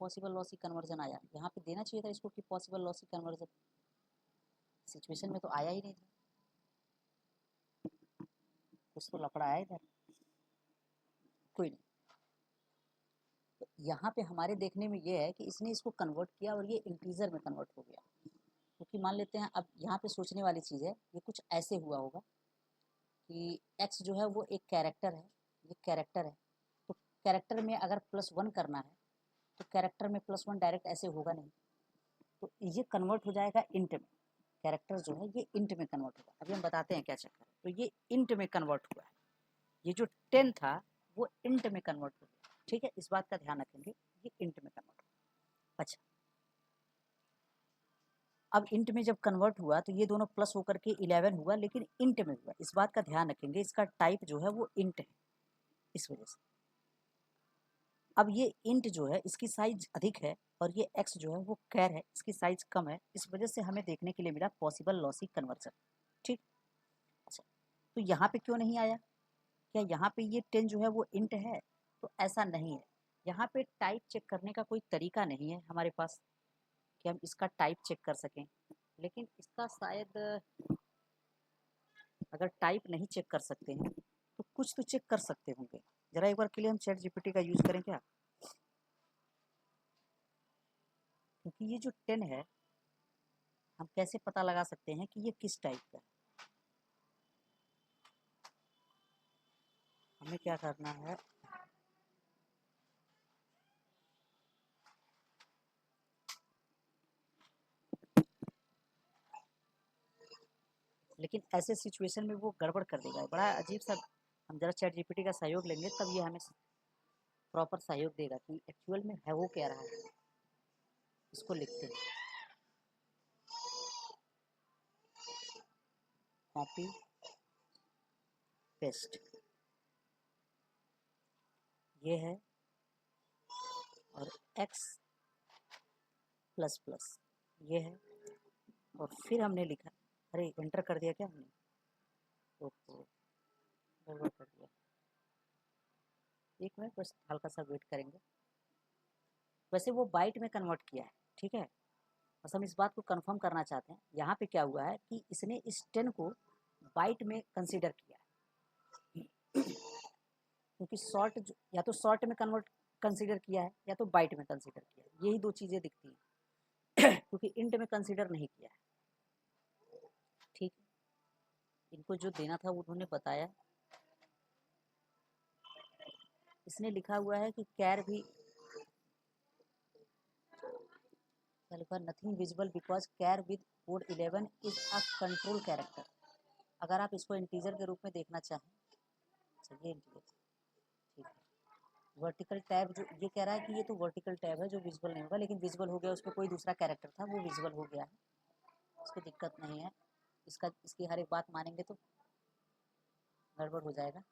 पॉसिबल लॉसी कन्वर्जन आया? यहाँ पे देना चाहिए था इसको कि पॉसिबल लॉसी कन्वर्जन, सिचुएशन में तो आया ही नहीं था। कुछ तो लफड़ा आया इधर, कोई नहीं। तो यहाँ पे हमारे देखने में ये है कि इसने इसको कन्वर्ट किया और ये इंटीजर में कन्वर्ट हो गया। क्योंकि मान लेते हैं, अब यहाँ पे सोचने वाली चीज़ है, ये कुछ ऐसे हुआ होगा कि x जो है वो एक कैरेक्टर है, ये कैरेक्टर है, तो कैरेक्टर में अगर +1 करना है तो कैरेक्टर में +1 डायरेक्ट ऐसे होगा नहीं, तो ये कन्वर्ट हो जाएगा इंट में। कैरेक्टर जो है ये इंट में कन्वर्ट होगा। अभी हम बताते हैं क्या चक्कर है। तो ये इंट में कन्वर्ट हुआ है, ये जो 10 था वो इंट में कन्वर्ट हो गया, ठीक है, इस बात का ध्यान रखेंगे, ये इंट में कन्वर्ट हुआ। अच्छा, अब इंट में जब कन्वर्ट हुआ तो ये दोनों प्लस होकर के 11 हुआ, लेकिन इंट में हुआ, इस बात का ध्यान रखेंगे, इसका टाइप जो है वो इंट है, इस वजह से। अब ये इंट जो है इसकी साइज अधिक है और ये x जो है वो कैर है, इसकी साइज कम है, इस वजह से हमें देखने के लिए मिला पॉसिबल लॉसी कन्वर्जन, ठीक। अच्छा, तो यहाँ पे क्यों नहीं आया? क्या यहाँ पे ये 10 जो है वो इंट है? तो ऐसा नहीं है, यहाँ पे टाइप चेक करने का कोई तरीका नहीं है हमारे पास कि हम इसका टाइप चेक कर सकें। लेकिन इसका शायद, अगर टाइप नहीं चेक कर सकते हैं तो कुछ तो चेक कर सकते होंगे। जरा एक बार के लिए हम चैट जीपीटी का यूज करें क्या? क्योंकि ये जो 10 है, हम कैसे पता लगा सकते हैं कि ये किस टाइप का है? हमें क्या करना है, लेकिन ऐसे सिचुएशन में वो गड़बड़ कर देगा, बड़ा अजीब सा। हम जरा चैट जीपीटी का सहयोग लेंगे तब ये हमें प्रॉपर सहयोग देगा कि एक्चुअल में है वो कह रहा है। इसको लिखते हैं, कॉपी पेस्ट, ये है, और x++ ये है, और फिर हमने लिखा, अरे एंटर कर दिया क्या हमने? ओहो, गड़बड़ कर दिया। एक मिनट बस, हल्का सा वेट करेंगे। वैसे वो बाइट में कन्वर्ट किया है, ठीक है, बस हम इस बात को कंफर्म करना चाहते हैं। यहाँ पे क्या हुआ है कि इसने इस 10 को बाइट में कंसीडर किया है, क्योंकि शॉर्ट या तो शॉर्ट में कन्वर्ट कंसीडर किया है या तो बाइट में कंसीडर किया है, यही दो चीज़ें दिखती हैं। क्योंकि इंट में कंसीडर नहीं किया है, ठीक है। इनको जो देना था वो उन्होंने बताया, इसने लिखा हुआ है कि कैर भी, क्या लिखा, nothing visible because char with code 11 is a control character. अगर आप इसको इंटीजर के रूप में देखना चाहें, चलिए इंटीजर, वर्टिकल टैब जो ये कह रहा है कि ये तो वर्टिकल टैब है जो विजुअल नहीं होगा, लेकिन विजुअल हो गया, उस पर कोई दूसरा कैरेक्टर था वो विजुअल हो गया है, इसको दिक्कत नहीं है। इसकी हर एक बात मानेंगे तो गड़बड़ हो जाएगा।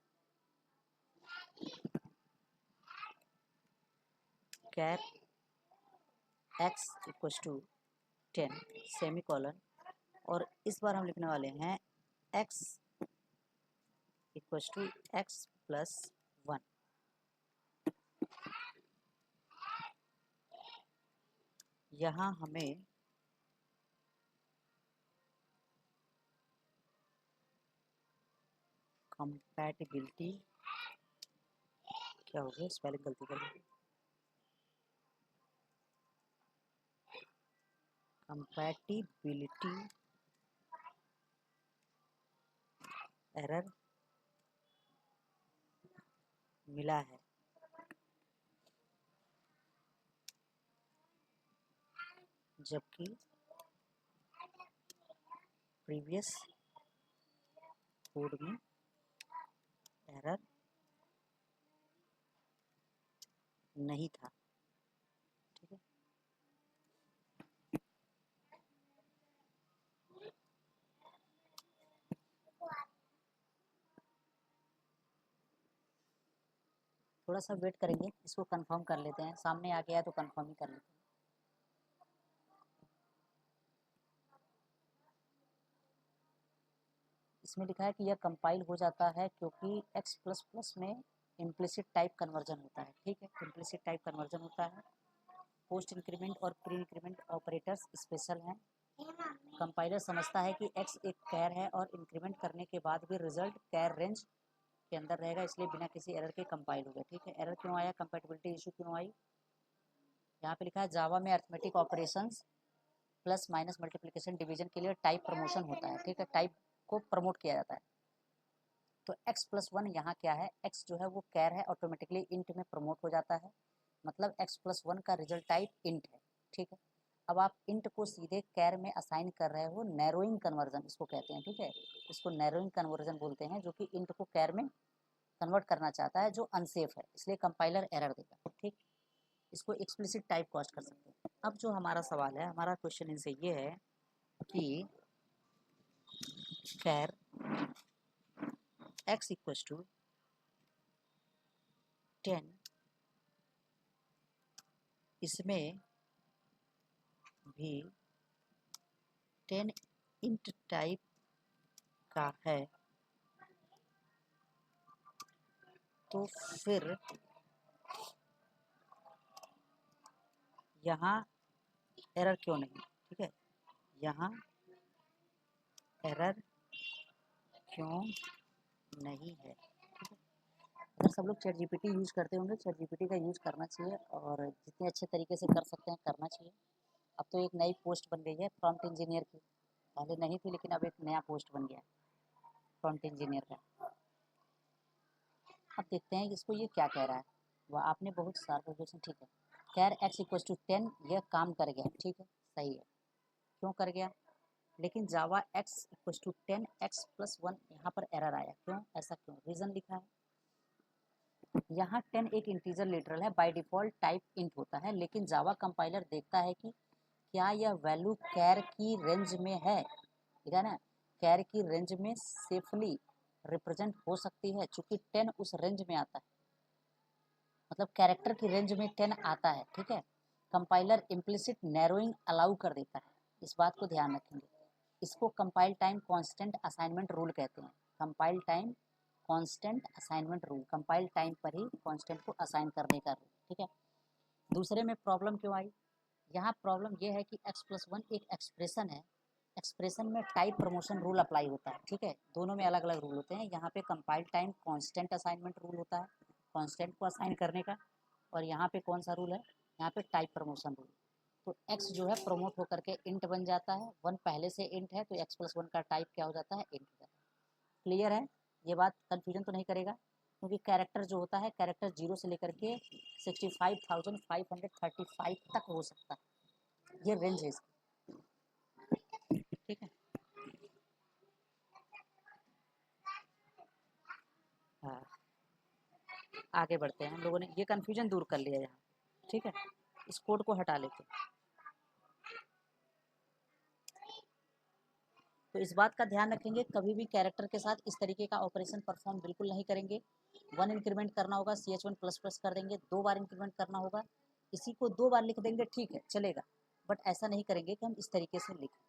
Char x equals to 10 semi colon, और इस बार हम लिखने वाले हैं x equals to x plus 1। यहाँ हमें कंपैटिबिलिटी, क्या हो गया, स्पेलिंग गलती कर दी, कंपैटिबिलिटी एरर मिला है, जबकि प्रीवियस कोड में एरर नहीं था। ठीक है, थोड़ा सा वेट करेंगे, इसको कंफर्म कर लेते हैं, सामने आ गया तो कंफर्म ही कर लेते हैं। इसमें लिखा है कि यह कंपाइल हो जाता है क्योंकि x++ में इम्प्लिसिट टाइप कन्वर्जन होता है। ठीक है, इम्प्लिसिट टाइप कन्वर्जन होता है। पोस्ट इंक्रीमेंट और प्री इंक्रीमेंट ऑपरेटर्स स्पेशल हैं। कंपाइलर समझता है कि x एक कैर है और इंक्रीमेंट करने के बाद भी रिजल्ट कैर रेंज के अंदर रहेगा, इसलिए बिना किसी एरर के कंपाइल हो गया। ठीक है, एरर क्यों आया, कंपैटिबिलिटी इशू क्यों आई। यहाँ पे लिखा है जावा में arithmetic operations plus minus multiplication division के लिए टाइप प्रमोशन होता है। ठीक है, टाइप को प्रमोट किया जाता है। तो x+1 यहाँ क्या है, x जो है वो कैर है, ऑटोमेटिकली इंट में प्रमोट हो जाता है, मतलब x+1 का रिजल्ट टाइप इंट है। ठीक है, अब आप इंट को सीधे कैर में असाइन कर रहे हो, नैरोइंग कन्वर्जन इसको कहते हैं। ठीक है, इसको नैरोइंग कन्वर्जन बोलते हैं, जो कि इंट को कैर में कन्वर्ट करना चाहता है, जो अनसेफ है, इसलिए कंपाइलर एरर देगा। ठीक, इसको एक्सप्लिसिट टाइप कास्ट कर सकते हैं। अब जो हमारा सवाल है, हमारा क्वेश्चन इनसे ये है कि कैर x इक्वल्स टू 10, इसमें भी 10 इंट टाइप का है, तो फिर यहाँ एरर क्यों नहीं। ठीक है, यहाँ एरर क्यों नहीं है। ठीक है, अगर सब लोग चैट जीपीटी यूज़ करते होंगे, चैट जीपीटी का यूज़ करना चाहिए, और जितने अच्छे तरीके से कर सकते हैं करना चाहिए। अब तो एक नई पोस्ट बन गई है प्रॉम्प्ट इंजीनियर की, पहले नहीं थी, लेकिन अब एक नया पोस्ट बन गया है प्रॉम्प्ट इंजीनियर का। अब देखते हैं कि इसको ये क्या कह रहा है। वह आपने बहुत सारा क्वेश्चन, ठीक है, कैर x इक्वल्स टू 10, यह काम कर गया। ठीक है, सही है, क्यों कर गया, लेकिन जावा x इक्वल्स टू 10 x+1 यहाँ पर एरर आया, क्यों, ऐसा क्यों, रीज़न लिखा है। यहाँ 10 एक इंटीजर लिटरल है, बाय डिफ़ॉल्ट टाइप इंट होता है, लेकिन जावा कंपाइलर देखता है कि क्या यह वैल्यू कैर की रेंज में है, ठीक है ना, कैर की रेंज में सेफली रिप्रेजेंट हो सकती है, चूंकि 10 उस रेंज में आता है, मतलब कैरेक्टर की रेंज में 10 आता है। ठीक है, कंपाइलर इम्प्लिसिट नैरोइंग अलाउ कर देता है, इस बात को ध्यान रखेंगे। इसको compile time constant assignment rule कहते हैं। Compile time constant assignment rule, compile time पर ही कांस्टेंट को असाइन करने का रूल। ठीक है, दूसरे में प्रॉब्लम क्यों आई, यहाँ प्रॉब्लम यह है कि x+1 एक एक्सप्रेशन है, एक्सप्रेशन में टाइप प्रमोशन रूल अप्लाई होता है। ठीक है, दोनों में अलग अलग रूल होते हैं। यहाँ पे compile time constant assignment rule होता है, कांस्टेंट को असाइन करने का, और यहाँ पे कौन सा रूल है, यहाँ पे टाइप प्रमोशन रूल। तो x जो है प्रमोट होकर के इंट बन जाता है, 1 पहले से इंट है, तो x+1 का टाइप क्या हो जाता है, इंट हो जाता है। क्लियर है, ये बात कन्फ्यूजन तो नहीं करेगा, क्योंकि कैरेक्टर जो होता है, कैरेक्टर 0 से लेकर के 65,535 तक हो सकता है, ये रेंज है इसकी। ठीक है, हाँ, आगे बढ़ते हैं। हम लोगों ने ये कन्फ्यूजन दूर कर लिया यहाँ, ठीक है। इस कोड को हटा लेते हैं। तो इस बात का ध्यान रखेंगे, कभी भी कैरेक्टर के साथ इस तरीके का ऑपरेशन परफॉर्म बिल्कुल नहीं करेंगे। 1 इंक्रीमेंट करना होगा, CH1 प्लस प्लस कर देंगे। 2 बार इंक्रीमेंट करना होगा, इसी को 2 बार लिख देंगे, ठीक है चलेगा, बट ऐसा नहीं करेंगे कि हम इस तरीके से लिखें,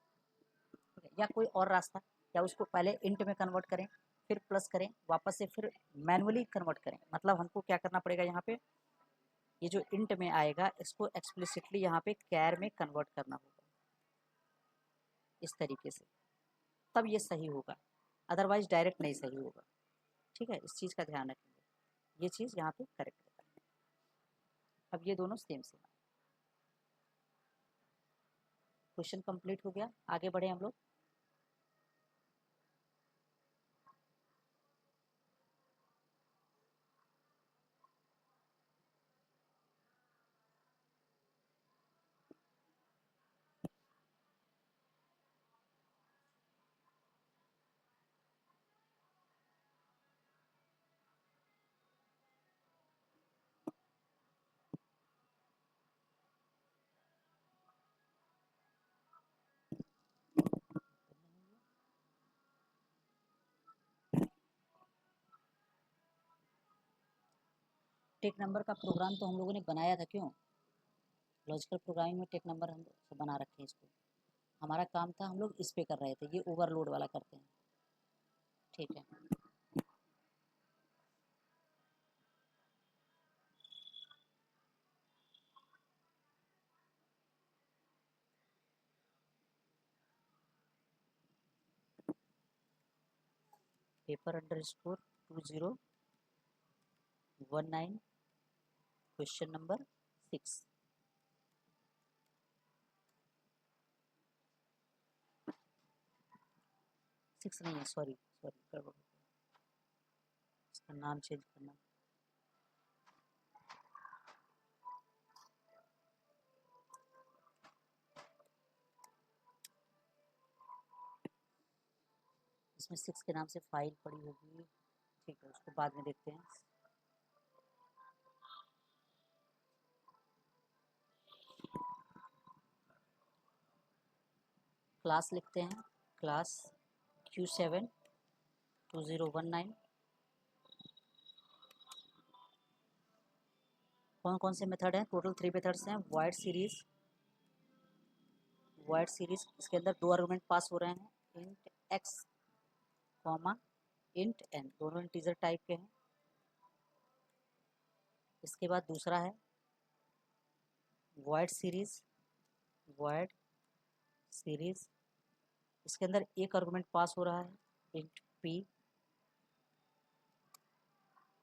ठीक है। या कोई और रास्ता, या उसको पहले इंट में कन्वर्ट करें, फिर प्लस करें, वापस से फिर मैनुअली कन्वर्ट करें। मतलब हमको क्या करना पड़ेगा, यहाँ पे ये जो इंट में आएगा इसको एक्सप्लिसिटली यहाँ पे कैर में कन्वर्ट करना होगा, इस तरीके से, तब ये सही होगा, अदरवाइज डायरेक्ट नहीं सही होगा, ठीक है। इस चीज़ का ध्यान रखेंगे, ये चीज़ यहाँ पे करेक्ट होगा। अब ये दोनों सेम सेम, क्वेश्चन कंप्लीट हो गया। आगे बढ़े हम लोग। टेक नंबर का प्रोग्राम तो हम लोगों ने बनाया था, क्यों? लॉजिकल प्रोग्रामिंग में टेक नंबर हम बना रखे हैं इसको। हमारा काम था, हम लोग इस पे कर रहे थे, ये ओवरलोड वाला करते हैं, ठीक है। Paper underscore 2019 question number 6। Six नहीं है, सॉरी सॉरी, गड़बड़, इसका नाम चेंज करना। इसमें 6 के नाम से फाइल पड़ी होगी, ठीक है, उसको बाद में देखते हैं। क्लास लिखते हैं, क्लास Q7 2019। कौन कौन से मेथड हैं? टोटल 3 मेथड्स हैं। वाइड सीरीज, वाइड सीरीज, इसके अंदर 2 आर्गुमेंट पास हो रहे हैं, int x comma int n, दोनों इंटीजर टाइप के हैं। इसके बाद दूसरा है वाइड सीरीज, वाइड सीरीज, इसके अंदर एक आर्गुमेंट पास हो रहा है, इंट p,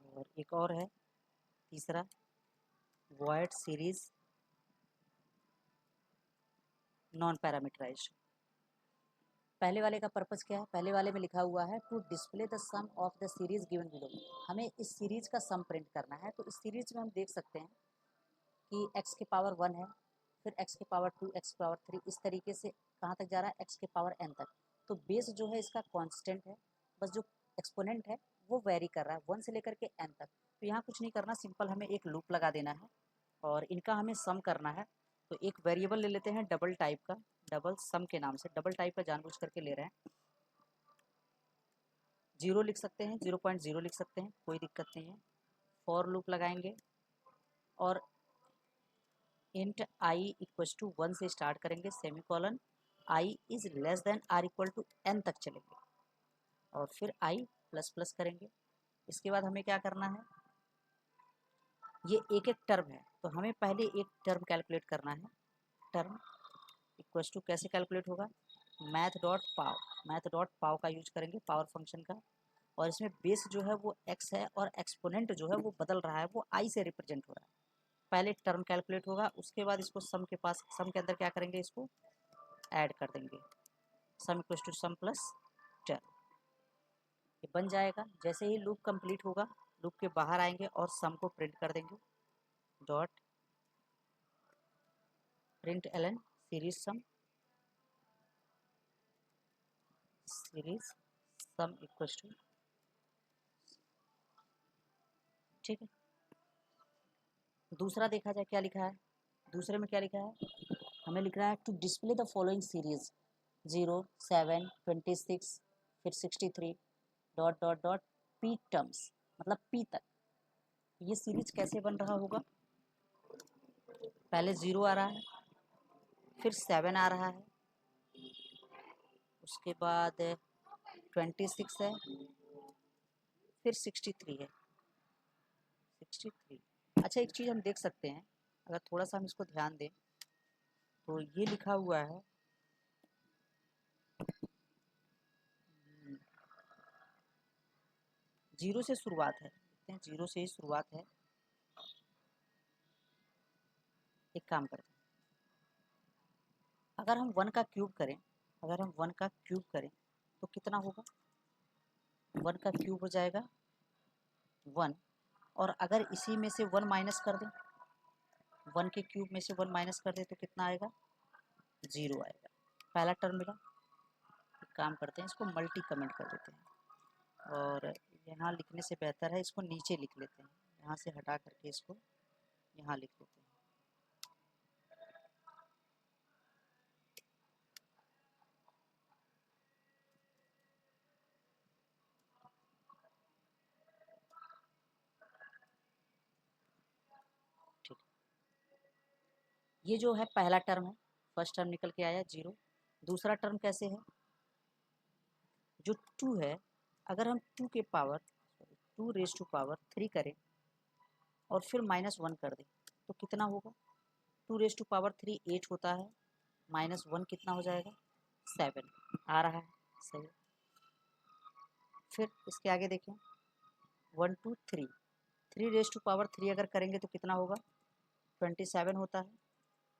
और एक और है तीसरा वाइड सीरीज नॉन पैरामीटराइज्ड। पहले वाले का पर्पस क्या है? पहले वाले में लिखा हुआ है to display the sum of the series given below. हमें इस सीरीज का सम प्रिंट करना है। तो इस सीरीज में हम देख सकते हैं कि x के पावर 1 है, फिर x के पावर 2, x के पावर 3, इस तरीके से कहाँ तक जा रहा है? x के पावर n तक। तो बेस जो है इसका कांस्टेंट है, बस जो एक्सपोनेंट है वो वेरी कर रहा है 1 से लेकर के n तक। तो यहाँ कुछ नहीं करना, सिंपल हमें एक लूप लगा देना है और इनका हमें सम करना है। तो एक वेरिएबल ले लेते हैं डबल टाइप का, डबल सम के नाम से, डबल टाइप का जानबूझ करके ले रहे हैं। 0 लिख सकते हैं, 0.0 लिख सकते हैं, कोई दिक्कत नहीं है। फॉर लूप लगाएंगे और इंट i इक्वल्स टू 1 से स्टार्ट करेंगे, semicolon, i is less than or equal to n तक चलेंगे और फिर i प्लस प्लस करेंगे। इसके बाद हमें क्या करना है? ये एक एक टर्म है, तो हमें पहले एक टर्म कैलकुलेट करना है। टर्म इक्वल्स टू कैसे कैलकुलेट होगा? मैथ डॉट पाव, मैथ डॉट पाव का यूज करेंगे, पावर फंक्शन का। और इसमें बेस जो है वो x है और एक्सपोनेंट जो है वो बदल रहा है, वो i से रिप्रेजेंट हो रहा है। पहले टर्म कैलकुलेट होगा, उसके बाद इसको सम के पास, सम के अंदर क्या करेंगे? इसको ऐड कर देंगे, sum equals to sum plus term, ये बन जाएगा। जैसे ही लूप कंप्लीट होगा, लूप के बाहर आएंगे और सम को प्रिंट कर देंगे, dot print ln series sum, series sum equals to, ठीक है। दूसरा देखा जाए क्या लिखा है, दूसरे में क्या लिखा है, हमें लिख रहा है to display the following series 0, 7, 26 फिर 63 dot dot dot P terms, मतलब पी तक। ये सीरीज कैसे बन रहा होगा, पहले 0 आ रहा है, फिर 7 आ रहा है, उसके बाद 26 है, फिर 63 है, 63। अच्छा एक चीज़ हम देख सकते हैं, अगर थोड़ा सा हम इसको ध्यान दें तो ये लिखा हुआ है 0 से शुरुआत है, देखते हैं 0 से ही शुरुआत है। एक काम करते हैं, अगर हम 1 का क्यूब करें, अगर हम 1 का क्यूब करें तो कितना होगा, 1 का क्यूब हो जाएगा 1, और अगर इसी में से 1 माइनस कर दें, 1 के क्यूब में से 1 माइनस कर दें तो कितना आएगा, 0 आएगा। पहला टर्म मिला। एक काम करते हैं, इसको मल्टी कमेंट कर देते हैं, और यहाँ लिखने से बेहतर है इसको नीचे लिख लेते हैं, यहाँ से हटा करके इसको यहाँ लिख लेते हैं। ठीक, ये जो है पहला टर्म है, फर्स्ट टर्म निकल के आया 0। दूसरा टर्म कैसे है, जो 2 है, अगर हम 2 के पावर 2 रेज टू पावर 3 करें और फिर -1 कर दें तो कितना होगा, 2 रेज टू पावर 3 8 होता है, -1 कितना हो जाएगा, 7 आ रहा है, सही। फिर इसके आगे देखें, 1 2 3, 3 रेज टू पावर 3 अगर करेंगे तो कितना होगा, 27 होता है,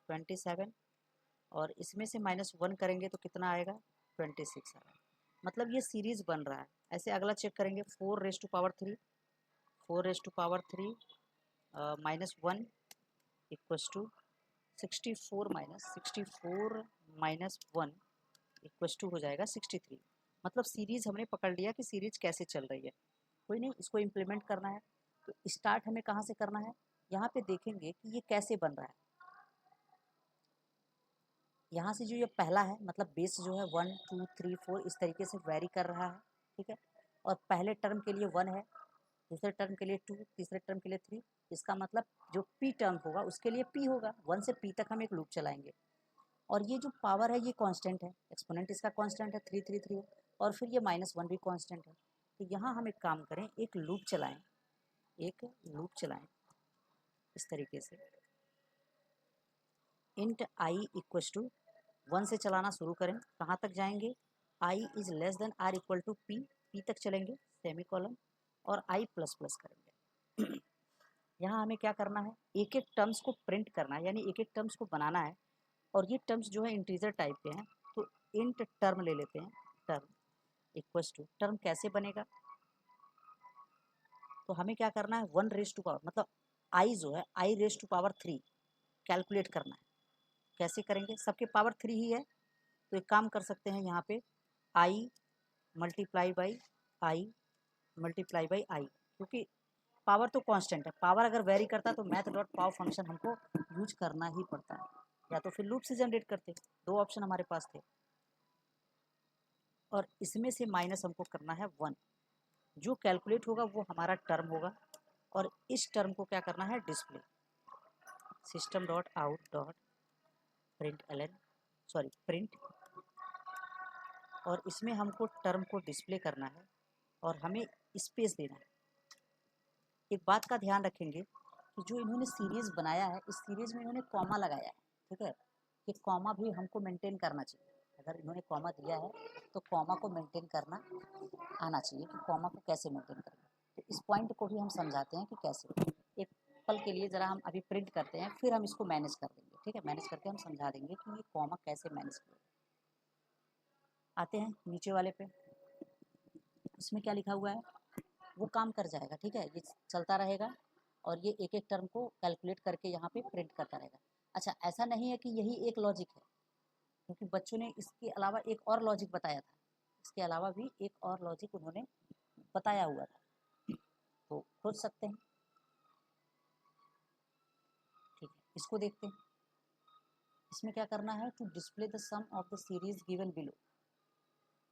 27, और इसमें से -1 करेंगे तो कितना आएगा, 26 आएगा। मतलब ये सीरीज बन रहा है। ऐसे अगला चेक करेंगे, 4 raise to power 3, 4 raise to power 3 -1 equals to 64 minus 1 equals to हो जाएगा 63। मतलब सीरीज हमने पकड़ लिया कि सीरीज कैसे चल रही है। कोई नहीं, इसको इम्प्लीमेंट करना है तो स्टार्ट हमें कहाँ से करना है, यहाँ पे देखेंगे कि ये कैसे बन रहा है। यहाँ से जो ये पहला है, मतलब बेस जो है 1 2 3 4 इस तरीके से वेरी कर रहा है, ठीक है। और पहले टर्म के लिए 1 है, दूसरे टर्म के लिए 2, तीसरे टर्म के लिए 3। इसका मतलब जो पी टर्म होगा उसके लिए पी होगा, 1 से पी तक हम एक लूप चलाएंगे। और ये जो पावर है ये कांस्टेंट है, एक्सपोनेंट इसका कांस्टेंट है 333 है, और फिर ये -1 भी कांस्टेंट है। तो यहाँ हम एक काम करें, एक लूप चलाएं, एक लूप चलाएं इस तरीके से, इंट आई इक्वस टू 1 से चलाना शुरू करें, कहाँ तक जाएंगे, i is less than or equal to p, p तक चलेंगे, सेमी कॉलम, और आई प्लस प्लस करेंगे। यहाँ हमें क्या करना है, एक एक टर्म्स को प्रिंट करना है, यानी एक एक टर्म्स को बनाना है। और ये टर्म्स जो है इंटीजर टाइप के हैं, तो इंट टर्म ले लेते हैं, टर्म इक्वस टू, टर्म कैसे बनेगा, तो हमें क्या करना है, 1 रेज टू पावर, मतलब आई जो है आई रेज टू पावर 3 कैलकुलेट करना है। कैसे करेंगे, सबके पावर 3 ही है, तो एक काम कर सकते हैं, यहाँ पे i multiply by i multiply by i, क्योंकि पावर तो कांस्टेंट है, पावर अगर वेरी करता तो मैथ डॉट पावर फंक्शन हमको यूज करना ही पड़ता है, या तो फिर लूप से जनरेट करते, दो ऑप्शन हमारे पास थे। और इसमें से माइनस हमको करना है 1, जो कैलकुलेट होगा वो हमारा टर्म होगा, और इस टर्म को क्या करना है, display system dot out dot print L N, sorry print, और इसमें हमको टर्म को डिस्प्ले करना है और हमें स्पेस देना है। एक बात का ध्यान रखेंगे कि जो इन्होंने सीरीज बनाया है, इस सीरीज में इन्होंने कॉमा लगाया है, ठीक है। ये कॉमा भी हमको मेंटेन करना चाहिए, अगर इन्होंने कॉमा दिया है तो कॉमा को मेंटेन करना आना चाहिए, कि कॉमा को कैसे मेंटेन करेंगे। तो इस पॉइंट को भी हम समझाते हैं कि कैसे। एक पल के लिए ज़रा हम अभी प्रिंट करते हैं, फिर हम इसको मैनेज कर देंगे, ठीक है। मैनेज करके हम समझा देंगे कि ये कॉमा कैसे मैनेज करें। आते हैं नीचे वाले पे, इसमें क्या लिखा हुआ है, वो काम कर जाएगा, ठीक है। ये चलता रहेगा और ये एक एक टर्म को कैलकुलेट करके यहाँ पे प्रिंट करता रहेगा। अच्छा, ऐसा नहीं है कि यही एक लॉजिक है, क्योंकि बच्चों ने इसके अलावा एक और लॉजिक बताया था, इसके अलावा भी एक और लॉजिक उन्होंने बताया हुआ था, तो खोज सकते हैं। इसको देखते हैं, इसमें क्या करना है, to display the sum of the series given below,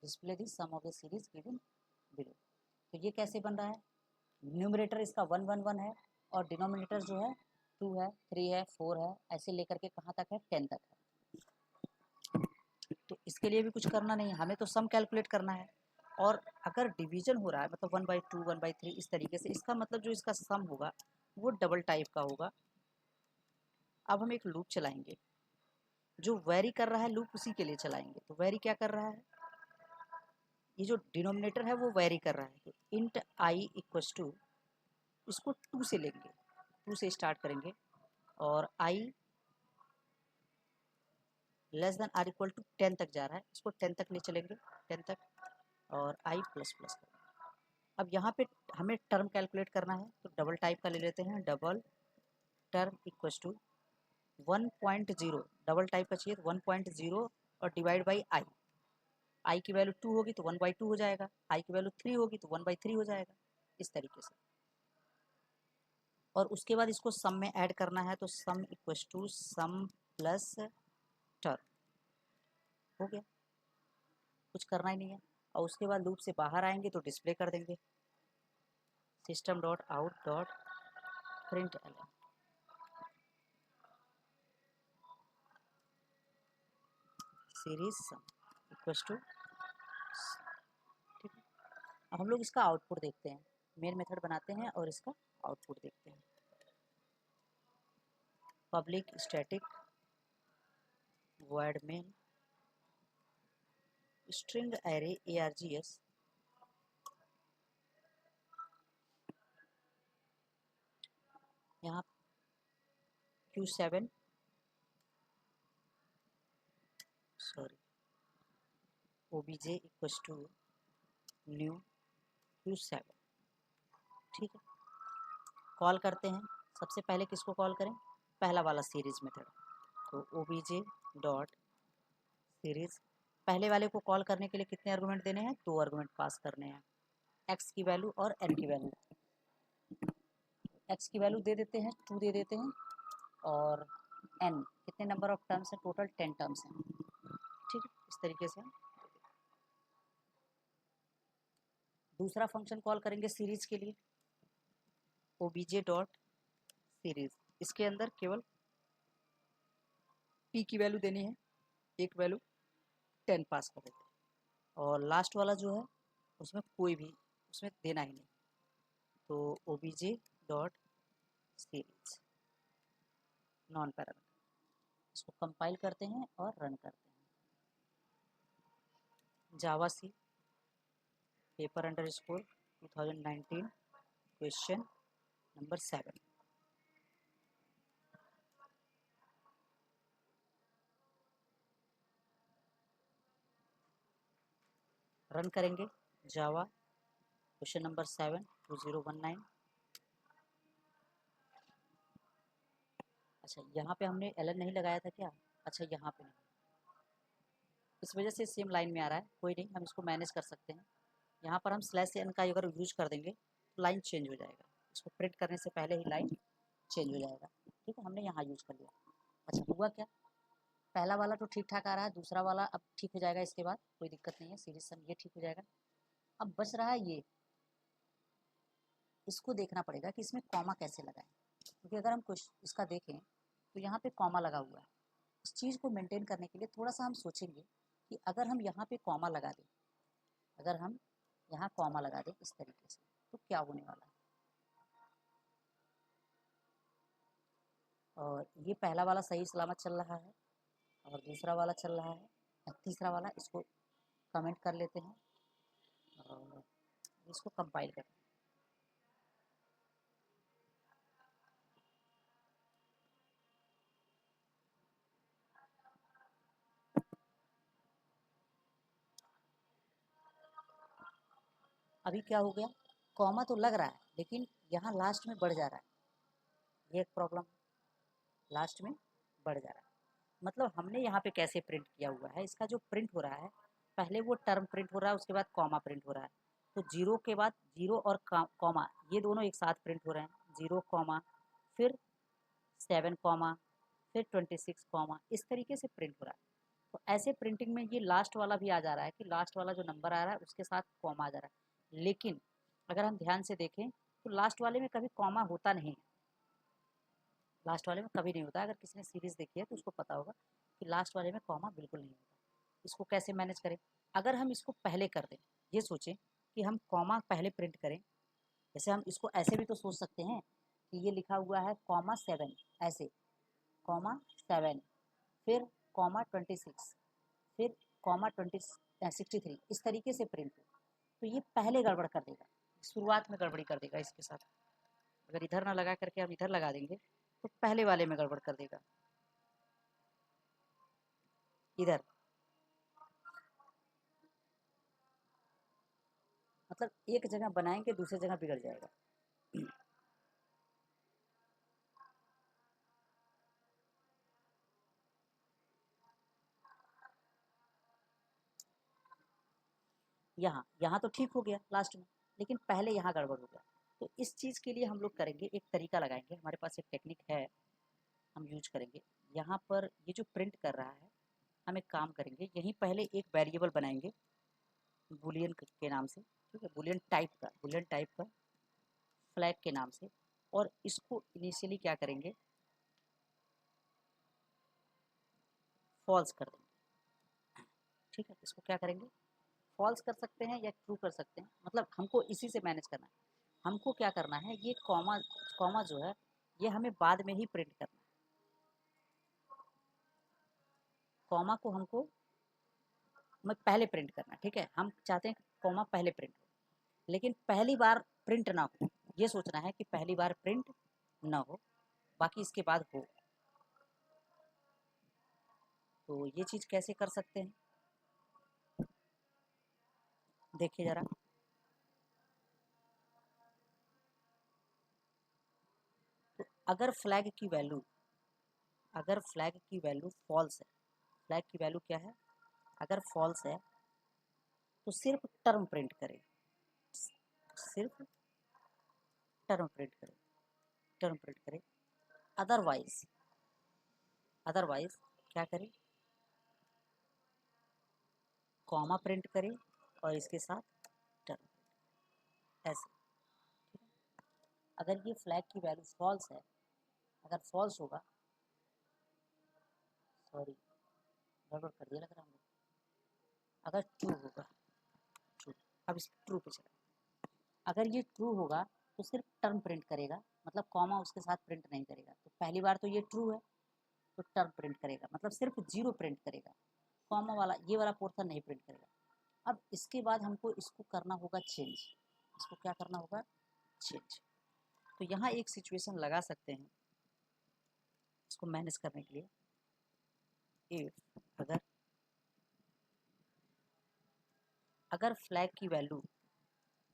display the sum of the series given below. तो ये कैसे बन रहा है, न्यूमरेटर इसका 1 1 1 है और डिनोमिनेटर जो है 2 है, 3 है, 4 है, ऐसे लेकर के कहाँ तक है, 10 तक है। तो इसके लिए भी कुछ करना नहीं है, हमें तो सम कैलकुलेट करना है। और अगर डिवीजन हो रहा है मतलब 1/2 1/3 इस तरीके से, इसका मतलब जो इसका सम होगा वो डबल टाइप का होगा। अब हम एक लूप चलाएंगे, जो वेरी कर रहा है लूप उसी के लिए चलाएंगे। तो वेरी क्या कर रहा है, ये जो डिनोमिनेटर है वो वेरी कर रहा है। तो इंट आई इक्वल्स टू, इसको 2 से लेंगे, 2 से स्टार्ट करेंगे और i less than or equal to 10 तक जा रहा है, इसको 10 तक ले चलेंगे, 10 तक, और आई प्लस प्लस करेंगे। अब यहाँ पे हमें टर्म कैलकुलेट करना है, तो डबल टाइप का ले लेते हैं, double term equals to 1.0, double type का चाहिए तो 1.0 और डिवाइड बाई आई। आई की वैल्यू 2 होगी तो 1/2 हो जाएगा, आई की वैल्यू 3 होगी तो 1/3 हो जाएगा, इस तरीके से। और उसके बाद इसको सम में ऐड करना है, तो sum equals to sum plus term, हो गया, कुछ करना ही नहीं है। और उसके बाद लूप से बाहर आएंगे तो डिस्प्ले कर देंगे, system dot out dot print L series sum equals to, ठीक है। अब हम लोग इसका आउटपुट देखते हैं, मेन मेथड बनाते हैं और इसका आउटपुट देखते हैं। Public static void main string array args, यहाँ q7 sorry obj equals to new q7, ठीक है। कॉल करते हैं, सबसे पहले किसको कॉल करें, पहला वाला सीरीज मेथड। तो obj डॉट सीरीज, पहले वाले को कॉल करने के लिए कितने आर्गुमेंट देने हैं, 2 आर्गुमेंट पास करने हैं, x की वैल्यू और n की वैल्यू। x की वैल्यू दे देते हैं 2 दे देते हैं, और n कितने नंबर ऑफ टर्म्स हैं, टोटल 10 टर्म्स हैं, ठीक है। इस तरीके से दूसरा फंक्शन कॉल करेंगे सीरीज के लिए, obj डॉट सीरीज, इसके अंदर केवल p की वैल्यू देनी है, एक वैल्यू 10 पास कर देते हैं, और लास्ट वाला जो है उसमें कोई भी उसमें देना ही नहीं। तो obj dot series non parameter, इसको कंपाइल करते हैं और रन करते हैं। Java C paper underscore 2019 question number 7। Run करेंगे जावा क्वेश्चन नंबर 7 2019। अच्छा यहाँ पे हमने एलन नहीं लगाया था क्या, अच्छा यहाँ पे नहीं, इस वजह से सेम लाइन में आ रहा है, कोई नहीं, हम इसको मैनेज कर सकते हैं। यहाँ पर हम स्लैश एन का अगर यूज कर देंगे तो लाइन चेंज हो जाएगा, इसको प्रिंट करने से पहले ही लाइन चेंज हो जाएगा, ठीक है, हमने यहाँ यूज कर लिया। अच्छा हुआ क्या, पहला वाला तो ठीक ठाक आ रहा है, दूसरा वाला अब ठीक हो जाएगा, इसके बाद कोई दिक्कत नहीं है, सीरीज सम ये ठीक हो जाएगा। अब बच रहा है ये, इसको देखना पड़ेगा कि इसमें कॉमा कैसे लगाएं, क्योंकि अगर हम कुछ इसका देखें तो यहाँ पे कॉमा लगा हुआ है। इस चीज़ को मेंटेन करने के लिए थोड़ा सा हम सोचेंगे कि अगर हम यहाँ पे कॉमा लगा दें, अगर हम यहाँ कॉमा लगा दें इस तरीके से, तो क्या होने वाला है। और ये पहला वाला सही सलामत चल रहा है और दूसरा वाला चल रहा है, तीसरा वाला इसको कमेंट कर लेते हैं और इसको कंपाइल करते हैं। अभी क्या हो गया, कॉमा तो लग रहा है लेकिन यहाँ लास्ट में बढ़ जा रहा है, ये एक प्रॉब्लम, लास्ट में बढ़ जा रहा है। मतलब हमने यहाँ पे कैसे प्रिंट किया हुआ है, इसका जो प्रिंट हो रहा है, पहले वो टर्म प्रिंट हो रहा है, उसके बाद कॉमा प्रिंट हो रहा है। तो जीरो के बाद जीरो और कॉमा ये दोनों एक साथ प्रिंट हो रहे हैं, 0 कॉमा फिर 7 कॉमा फिर 26 कॉमा, इस तरीके से प्रिंट हो रहा है। तो ऐसे प्रिंटिंग में ये लास्ट वाला भी आ जा रहा है कि लास्ट वाला जो नंबर आ रहा है उसके साथ कॉमा आ जा रहा है, लेकिन अगर हम ध्यान से देखें तो लास्ट वाले में कभी कॉमा होता नहीं है। लास्ट वाले में कभी नहीं होता। अगर किसी ने सीरीज देखी है तो उसको पता होगा कि लास्ट वाले में कॉमा बिल्कुल नहीं होता। इसको कैसे मैनेज करें? अगर हम इसको पहले कर दें, ये सोचें कि हम कॉमा पहले प्रिंट करें। जैसे हम इसको ऐसे भी तो सोच सकते हैं कि ये लिखा हुआ है कॉमा 7, ऐसे कॉमा 7, फिर कॉमा 26, फिर कॉमा 63, इस तरीके से प्रिंट हो। तो ये पहले गड़बड़ कर देगा, शुरुआत में गड़बड़ी कर देगा इसके साथ। अगर इधर ना लगा करके हम इधर लगा देंगे तो पहले वाले में गड़बड़ कर देगा। इधर मतलब एक जगह बनाएंगे दूसरी जगह बिगड़ जाएगा। यहाँ यहाँ तो ठीक हो गया लास्ट में, लेकिन पहले यहाँ गड़बड़ हो गया। तो इस चीज़ के लिए हम लोग करेंगे, एक तरीका लगाएंगे, हमारे पास एक टेक्निक है, हम यूज करेंगे। यहाँ पर ये जो प्रिंट कर रहा है, हम एक काम करेंगे, यहीं पहले एक वेरिएबल बनाएंगे बुलियन के नाम से, ठीक है, बुलियन टाइप का फ्लैग के नाम से। और इसको इनिशियली क्या करेंगे, फॉल्स कर देंगे। ठीक है, इसको क्या करेंगे, फॉल्स कर सकते हैं या ट्रू कर सकते हैं, मतलब हमको इसी से मैनेज करना है। हमको क्या करना है, ये कॉमा कॉमा जो है ये हमें बाद में ही प्रिंट करना है। कॉमा को हमको मैं पहले प्रिंट करना है, ठीक है, हम चाहते हैं कि कॉमा पहले प्रिंट हो, लेकिन पहली बार प्रिंट ना हो। ये सोचना है कि पहली बार प्रिंट ना हो, बाकी इसके बाद हो। तो ये चीज़ कैसे कर सकते हैं, देखिए ज़रा। तो अगर फ्लैग की वैल्यू फॉल्स है, फ्लैग की वैल्यू क्या है, अगर फॉल्स है तो सिर्फ टर्म प्रिंट करें, सिर्फ टर्म प्रिंट करें, टर्म प्रिंट करें। अदरवाइज अदरवाइज क्या करें, कॉमा प्रिंट करें और इसके साथ टर्म, ऐसे। अगर ये फ्लैग की वैल्यू फॉल्स है, अगर फॉल्स होगा, सॉरी गड़बड़ कर दिया लग रहा है, अगर ट्रू होगा, ट्रू, अब इस ट्रू पे चला, अगर ये ट्रू होगा तो सिर्फ टर्म प्रिंट करेगा, मतलब कॉमा उसके साथ प्रिंट नहीं करेगा। तो पहली बार तो ये ट्रू है तो टर्म प्रिंट करेगा, मतलब सिर्फ जीरो प्रिंट करेगा, कॉमा वाला ये वाला पोर्शन नहीं प्रिंट करेगा। अब इसके बाद हमको इसको करना होगा चेंज, इसको क्या करना होगा, चेंज। तो यहाँ एक सिचुएशन लगा सकते हैं इसको मैनेज करने के लिए, इफ अगर फ्लैग की वैल्यू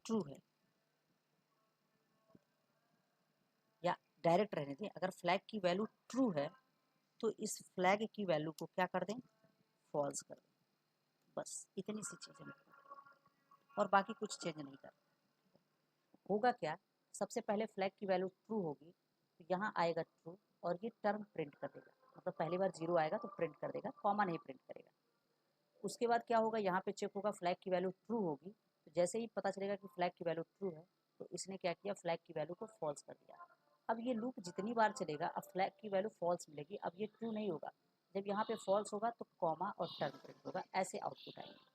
ट्रू है, या डायरेक्ट रहने दें, अगर फ्लैग की वैल्यू ट्रू है तो इस फ्लैग की वैल्यू को क्या कर दें, फॉल्स कर दें। बस इतनी सी चीज़ें, और बाकी कुछ चेंज नहीं कर। होगा क्या, सबसे पहले फ्लैग की वैल्यू ट्रू होगी तो यहाँ आएगा ट्रू और ये टर्म प्रिंट कर देगा, मतलब पहली बार जीरो आएगा तो प्रिंट कर देगा, कॉमा नहीं प्रिंट करेगा। उसके बाद क्या होगा, यहाँ पे चेक होगा, फ्लैग की वैल्यू ट्रू होगी, तो जैसे ही पता चलेगा कि फ्लैग की वैल्यू ट्रू है तो इसने क्या किया, फ्लैग की वैल्यू को फॉल्स कर दिया। अब ये लूप जितनी बार चलेगा, अब फ्लैग की वैल्यू फॉल्स मिलेगी, अब ये ट्रू नहीं होगा। जब यहाँ पे फॉल्स होगा तो कॉमा और टर्म प्रिंट होगा, ऐसे आउटपुट आएंगे।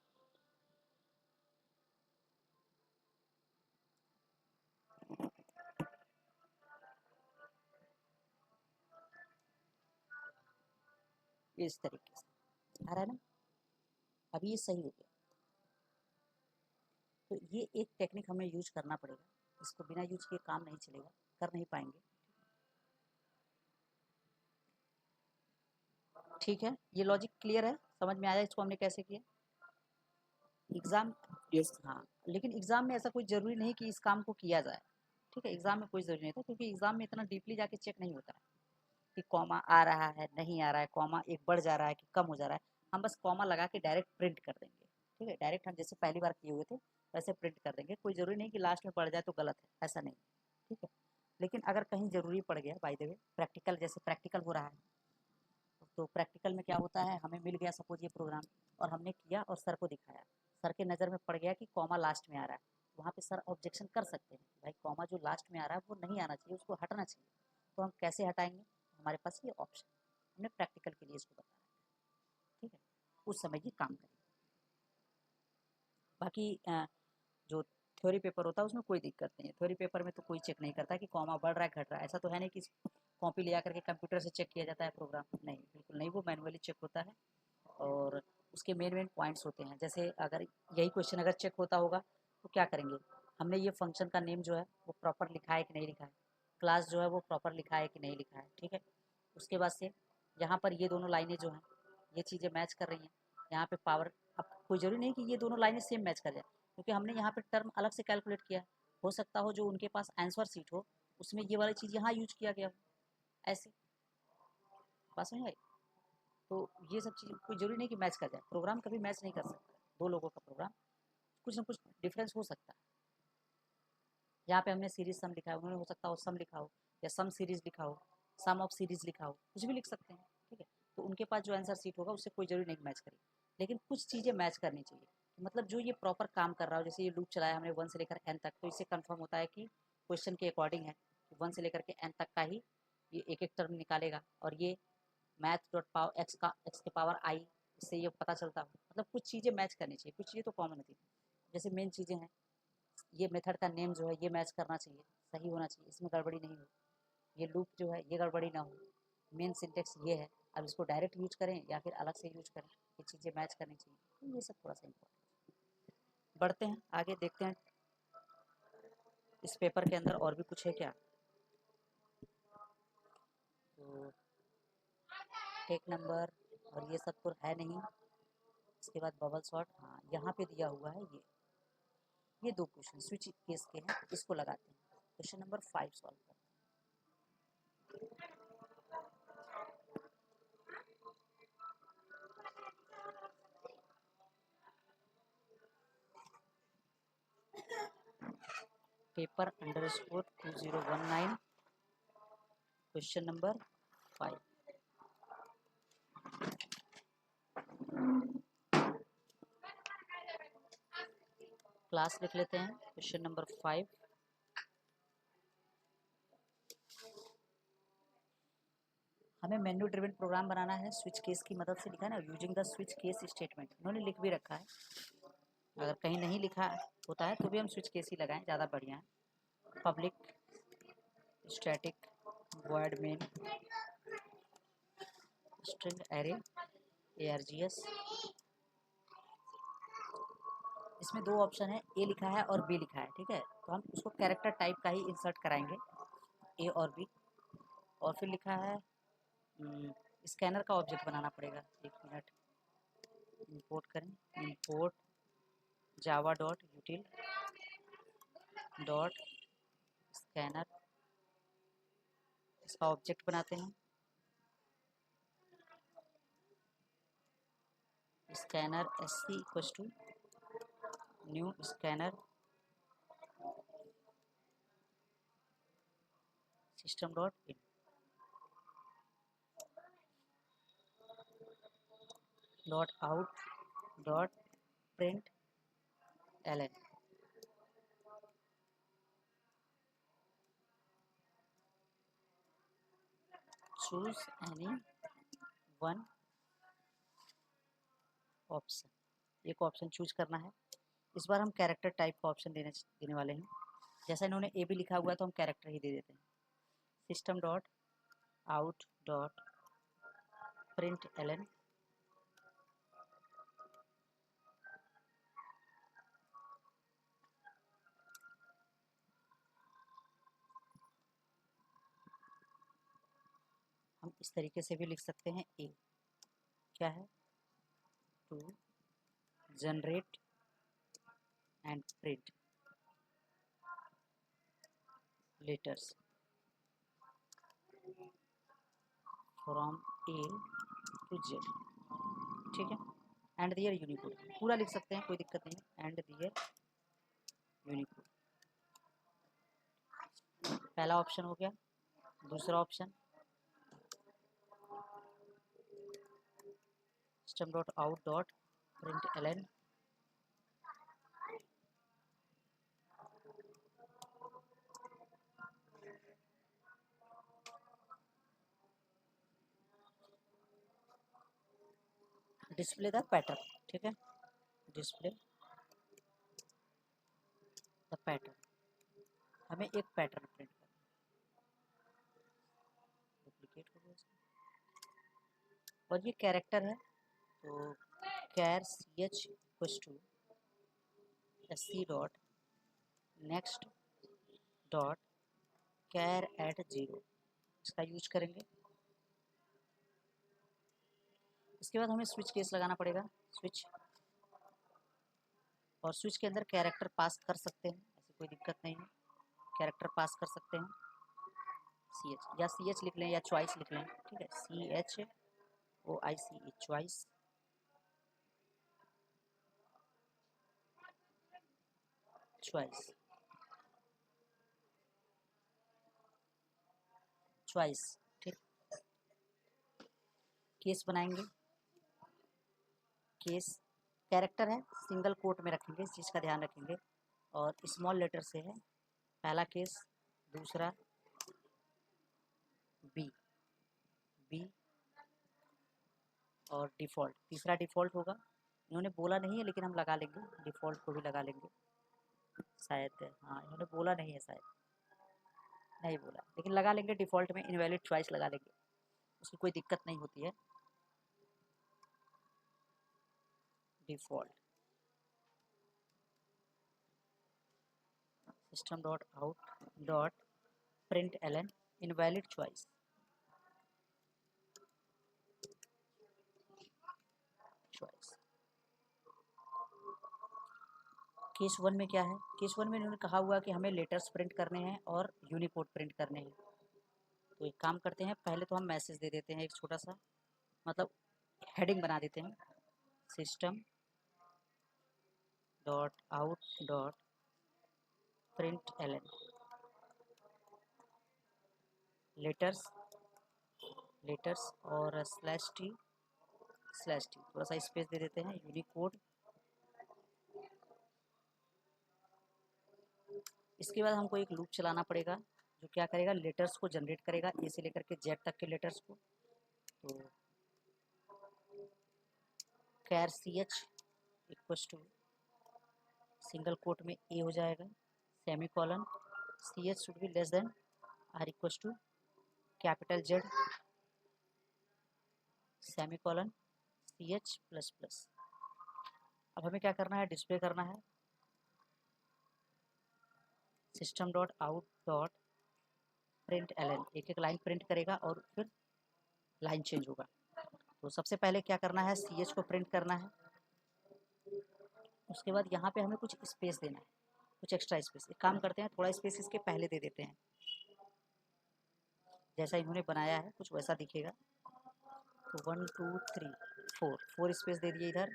इस तरीके से आ रहा है ना, अभी ये सही हो गया। तो ये एक टेक्निक हमें यूज करना पड़ेगा, इसको बिना यूज किए काम नहीं चलेगा, कर नहीं पाएंगे। ठीक है, ये लॉजिक क्लियर है, समझ में आया इसको हमने कैसे किया। Exam, yes. हाँ, लेकिन एग्जाम में ऐसा कोई ज़रूरी नहीं कि इस काम को किया जाए। ठीक है, एग्जाम में कोई ज़रूरी नहीं था, क्योंकि एग्जाम में इतना डीपली जाके चेक नहीं होता है कि कॉमा आ रहा है नहीं आ रहा है, कॉमा एक बढ़ जा रहा है कि कम हो जा रहा है। हम बस कॉमा लगा के डायरेक्ट प्रिंट कर देंगे। ठीक है, डायरेक्ट हम जैसे पहली बार किए हुए थे वैसे प्रिंट कर देंगे, कोई ज़रूरी नहीं कि लास्ट में बढ़ जाए तो गलत है, ऐसा नहीं। ठीक है, लेकिन अगर कहीं ज़रूरी पड़ गया, बाय द वे प्रैक्टिकल, जैसे प्रैक्टिकल हो रहा है तो प्रैक्टिकल में क्या होता है, हमें मिल गया सपोज ये प्रोग्राम और हमने किया और सर को दिखाया, सर के नज़र में पड़ गया कि कॉमा लास्ट में आ रहा है, वहाँ पे सर ऑब्जेक्शन कर सकते हैं कि भाई कॉमा जो लास्ट में आ रहा है वो नहीं आना चाहिए, उसको हटना चाहिए। तो हम कैसे हटाएंगे, हमारे पास ये ऑप्शन, हमने प्रैक्टिकल के लिए इसको बताया, ठीक है, उस समय ये काम करेगा। बाकी जो थ्योरी पेपर होता है उसमें कोई दिक्कत नहीं है, थ्योरी पेपर में तो कोई चेक नहीं करता कि कॉमा बढ़ रहा है घट रहा है, ऐसा तो है नहीं कि कॉपी ले आकर के कंप्यूटर से चेक किया जाता है प्रोग्राम, नहीं बिल्कुल नहीं, वो मैनुअली चेक होता है और उसके मेन मेन पॉइंट्स होते हैं। जैसे अगर यही क्वेश्चन अगर चेक होता होगा तो क्या करेंगे, हमने ये फंक्शन का नेम जो है वो प्रॉपर लिखा है कि नहीं लिखा है, क्लास जो है वो प्रॉपर लिखा है कि नहीं लिखा है, ठीक है। उसके बाद से यहाँ पर ये दोनों लाइनें जो हैं ये चीज़ें मैच कर रही हैं, यहाँ पे पावर, अब कोई ज़रूरी नहीं कि ये दोनों लाइनें सेम मैच कर जाए, क्योंकि हमने यहाँ पे टर्म अलग से कैलकुलेट किया है, हो सकता हो जो उनके पास आंसर सीट हो उसमें ये वाली चीज़ यहाँ यूज किया गया हो, ऐसे बात समझ आई। तो ये सब चीज़ कोई ज़रूरी नहीं कि मैच कर जाए, प्रोग्राम कभी मैच नहीं कर सकता, दो लोगों का प्रोग्राम कुछ ना कुछ डिफरेंस हो सकता है। यहाँ पे हमने सीरीज सम लिखा है, उन्होंने हो सकता हो सम लिखा हो या सम सीरीज लिखा हो, सम ऑफ सीरीज लिखा हो, कुछ भी लिख सकते हैं, ठीक है। तो उनके पास जो आंसर सीट होगा उससे कोई जरूरी नहीं मैच करेगी, लेकिन कुछ चीज़ें मैच करनी चाहिए, मतलब जो ये प्रॉपर काम कर रहा हो, जैसे ये लूप चलाया हमने 1 से लेकर n तक, तो इससे कन्फर्म होता है कि क्वेश्चन के अकॉर्डिंग है कि 1 से लेकर के n तक का ही ये एक एक टर्म निकालेगा, और ये मैथ डॉट पावर एक्स का एक्स के पावर आई, इससे ये पता चलता है, मतलब कुछ चीज़ें मैच करनी चाहिए, कुछ चीज़ें तो कॉमन होती है। जैसे मेन चीज़ें हैं, ये मेथड का नेम जो है ये मैच करना चाहिए, सही होना चाहिए, इसमें गड़बड़ी नहीं हो, ये लूप जो है ये गड़बड़ी ना हो, मेन सिंटेक्स ये है, अब इसको डायरेक्ट यूज करें या फिर अलग से यूज करें, ये चीज़ें मैच करनी चाहिए, तो ये सब थोड़ा सा इम्पोर्टेंट। बढ़ते हैं आगे, देखते हैं इस पेपर के अंदर और भी कुछ है क्या। तो टेक नंबर और ये सब तो है नहीं, इसके बाद बबल शॉट, हाँ यहाँ पे दिया हुआ है ये दो क्वेश्चन स्विच केस के हैं, इसको लगाते हैं, क्वेश्चन नंबर 5 सॉल्व करते हैं। Paper underscore 2019 question number 5। Class लिख लेते हैं, क्वेश्चन नंबर 5। हमें मेन्यू ड्रिवन प्रोग्राम बनाना है, स्विच केस की मदद से लिखा है ना, using the switch case statement, इन्होंने लिख भी रखा है, अगर कहीं नहीं लिखा होता है तो भी हम स्विच केस ही लगाएं, ज़्यादा बढ़िया है। Public static void main string array args, इसमें दो ऑप्शन है, ए लिखा है और बी लिखा है, ठीक है, तो हम उसको कैरेक्टर टाइप का ही इंसर्ट कराएंगे, ए और बी। और फिर लिखा है स्कैनर का ऑब्जेक्ट बनाना पड़ेगा, एक मिनट, इंपोर्ट करें, import Java dot util dot scanner, इसका ऑब्जेक्ट बनाते हैं, scanner S C equal to new scanner system dot in dot out dot print L N. Choose any one option, एक option choose करना है, इस बार हम कैरेक्टर टाइप का ऑप्शन देने वाले हैं, जैसा इन्होंने ए भी लिखा हुआ है तो हम कैरेक्टर ही दे देते हैं, system dot out dot print L N, हम इस तरीके से भी लिख सकते हैं, ए क्या है, to generate and print letters from A to Z, ठीक है, एंड दियर यूनिकोड, पूरा लिख सकते हैं कोई दिक्कत नहीं है, एंड दियर यूनिकोड, पहला ऑप्शन हो गया। दूसरा option system dot out dot print L N display the pattern. ठीक है, डिस्प्ले द पैटर्न, हमें एक पैटर्न प्रिंट करना, डुप्लीकेट हो गया इसका। और ये कैरेक्टर है, तो char c h equals to c dot next dot char at 0, इसका यूज करेंगे। इसके बाद हमें स्विच केस लगाना पड़ेगा, स्विच, और स्विच के अंदर कैरेक्टर पास कर सकते हैं, ऐसी कोई दिक्कत नहीं है, कैरेक्टर पास कर सकते हैं। सी एच या सी एच लिख लें या चॉइस लिख लें, ठीक है, सी एच ओ आई सी ई, चॉइस, चॉइस, चॉइस। ठीक, केस बनाएंगे, केस कैरेक्टर है, सिंगल कोट में रखेंगे, इस चीज़ का ध्यान रखेंगे, और स्मॉल लेटर से है, पहला केस, दूसरा बी, बी और डिफ़ॉल्ट, तीसरा डिफ़ॉल्ट होगा। इन्होंने बोला नहीं है लेकिन हम लगा लेंगे, डिफ़ॉल्ट को भी लगा लेंगे शायद, हाँ इन्होंने बोला नहीं है, शायद नहीं बोला, लेकिन लगा लेंगे, डिफ़ॉल्ट में इनवैलिड चॉइस लगा लेंगे, उसकी कोई दिक्कत नहीं होती है। Default system dot out dot print L N invalid choice, choice. Case 1 में क्या है, केस 1 में इन्होंने कहा हुआ कि हमें लेटर्स प्रिंट करने हैं और यूनिकोड प्रिंट करने हैं। तो एक काम करते हैं, पहले तो हम मैसेज दे देते हैं एक छोटा सा, मतलब हेडिंग बना देते हैं, system dot out dot print L N letters, letters और स्लैश टी, थोड़ा सा स्पेस दे देते हैं, यूनिकोड। इसके बाद हमको एक लूप चलाना पड़ेगा जो क्या करेगा, लेटर्स को जनरेट करेगा, ए से लेकर के जेड तक के लेटर्स को। तो char c h equals to single quote में ए हो जाएगा, semicolon, c h should be less than or equals to capital Z, semicolon, c h plus plus. अब हमें क्या करना है, डिस्प्ले करना है, system dot out dot print ln, एक एक लाइन प्रिंट करेगा और फिर लाइन चेंज होगा। तो सबसे पहले क्या करना है, सी एच को प्रिंट करना है, उसके बाद यहाँ पे हमें कुछ स्पेस देना है, कुछ एक्स्ट्रा स्पेस। एक काम करते हैं, थोड़ा स्पेस इसके पहले दे देते हैं, जैसा इन्होंने बनाया है कुछ वैसा दिखेगा। तो 1 2 3 4 स्पेस दे दिए इधर।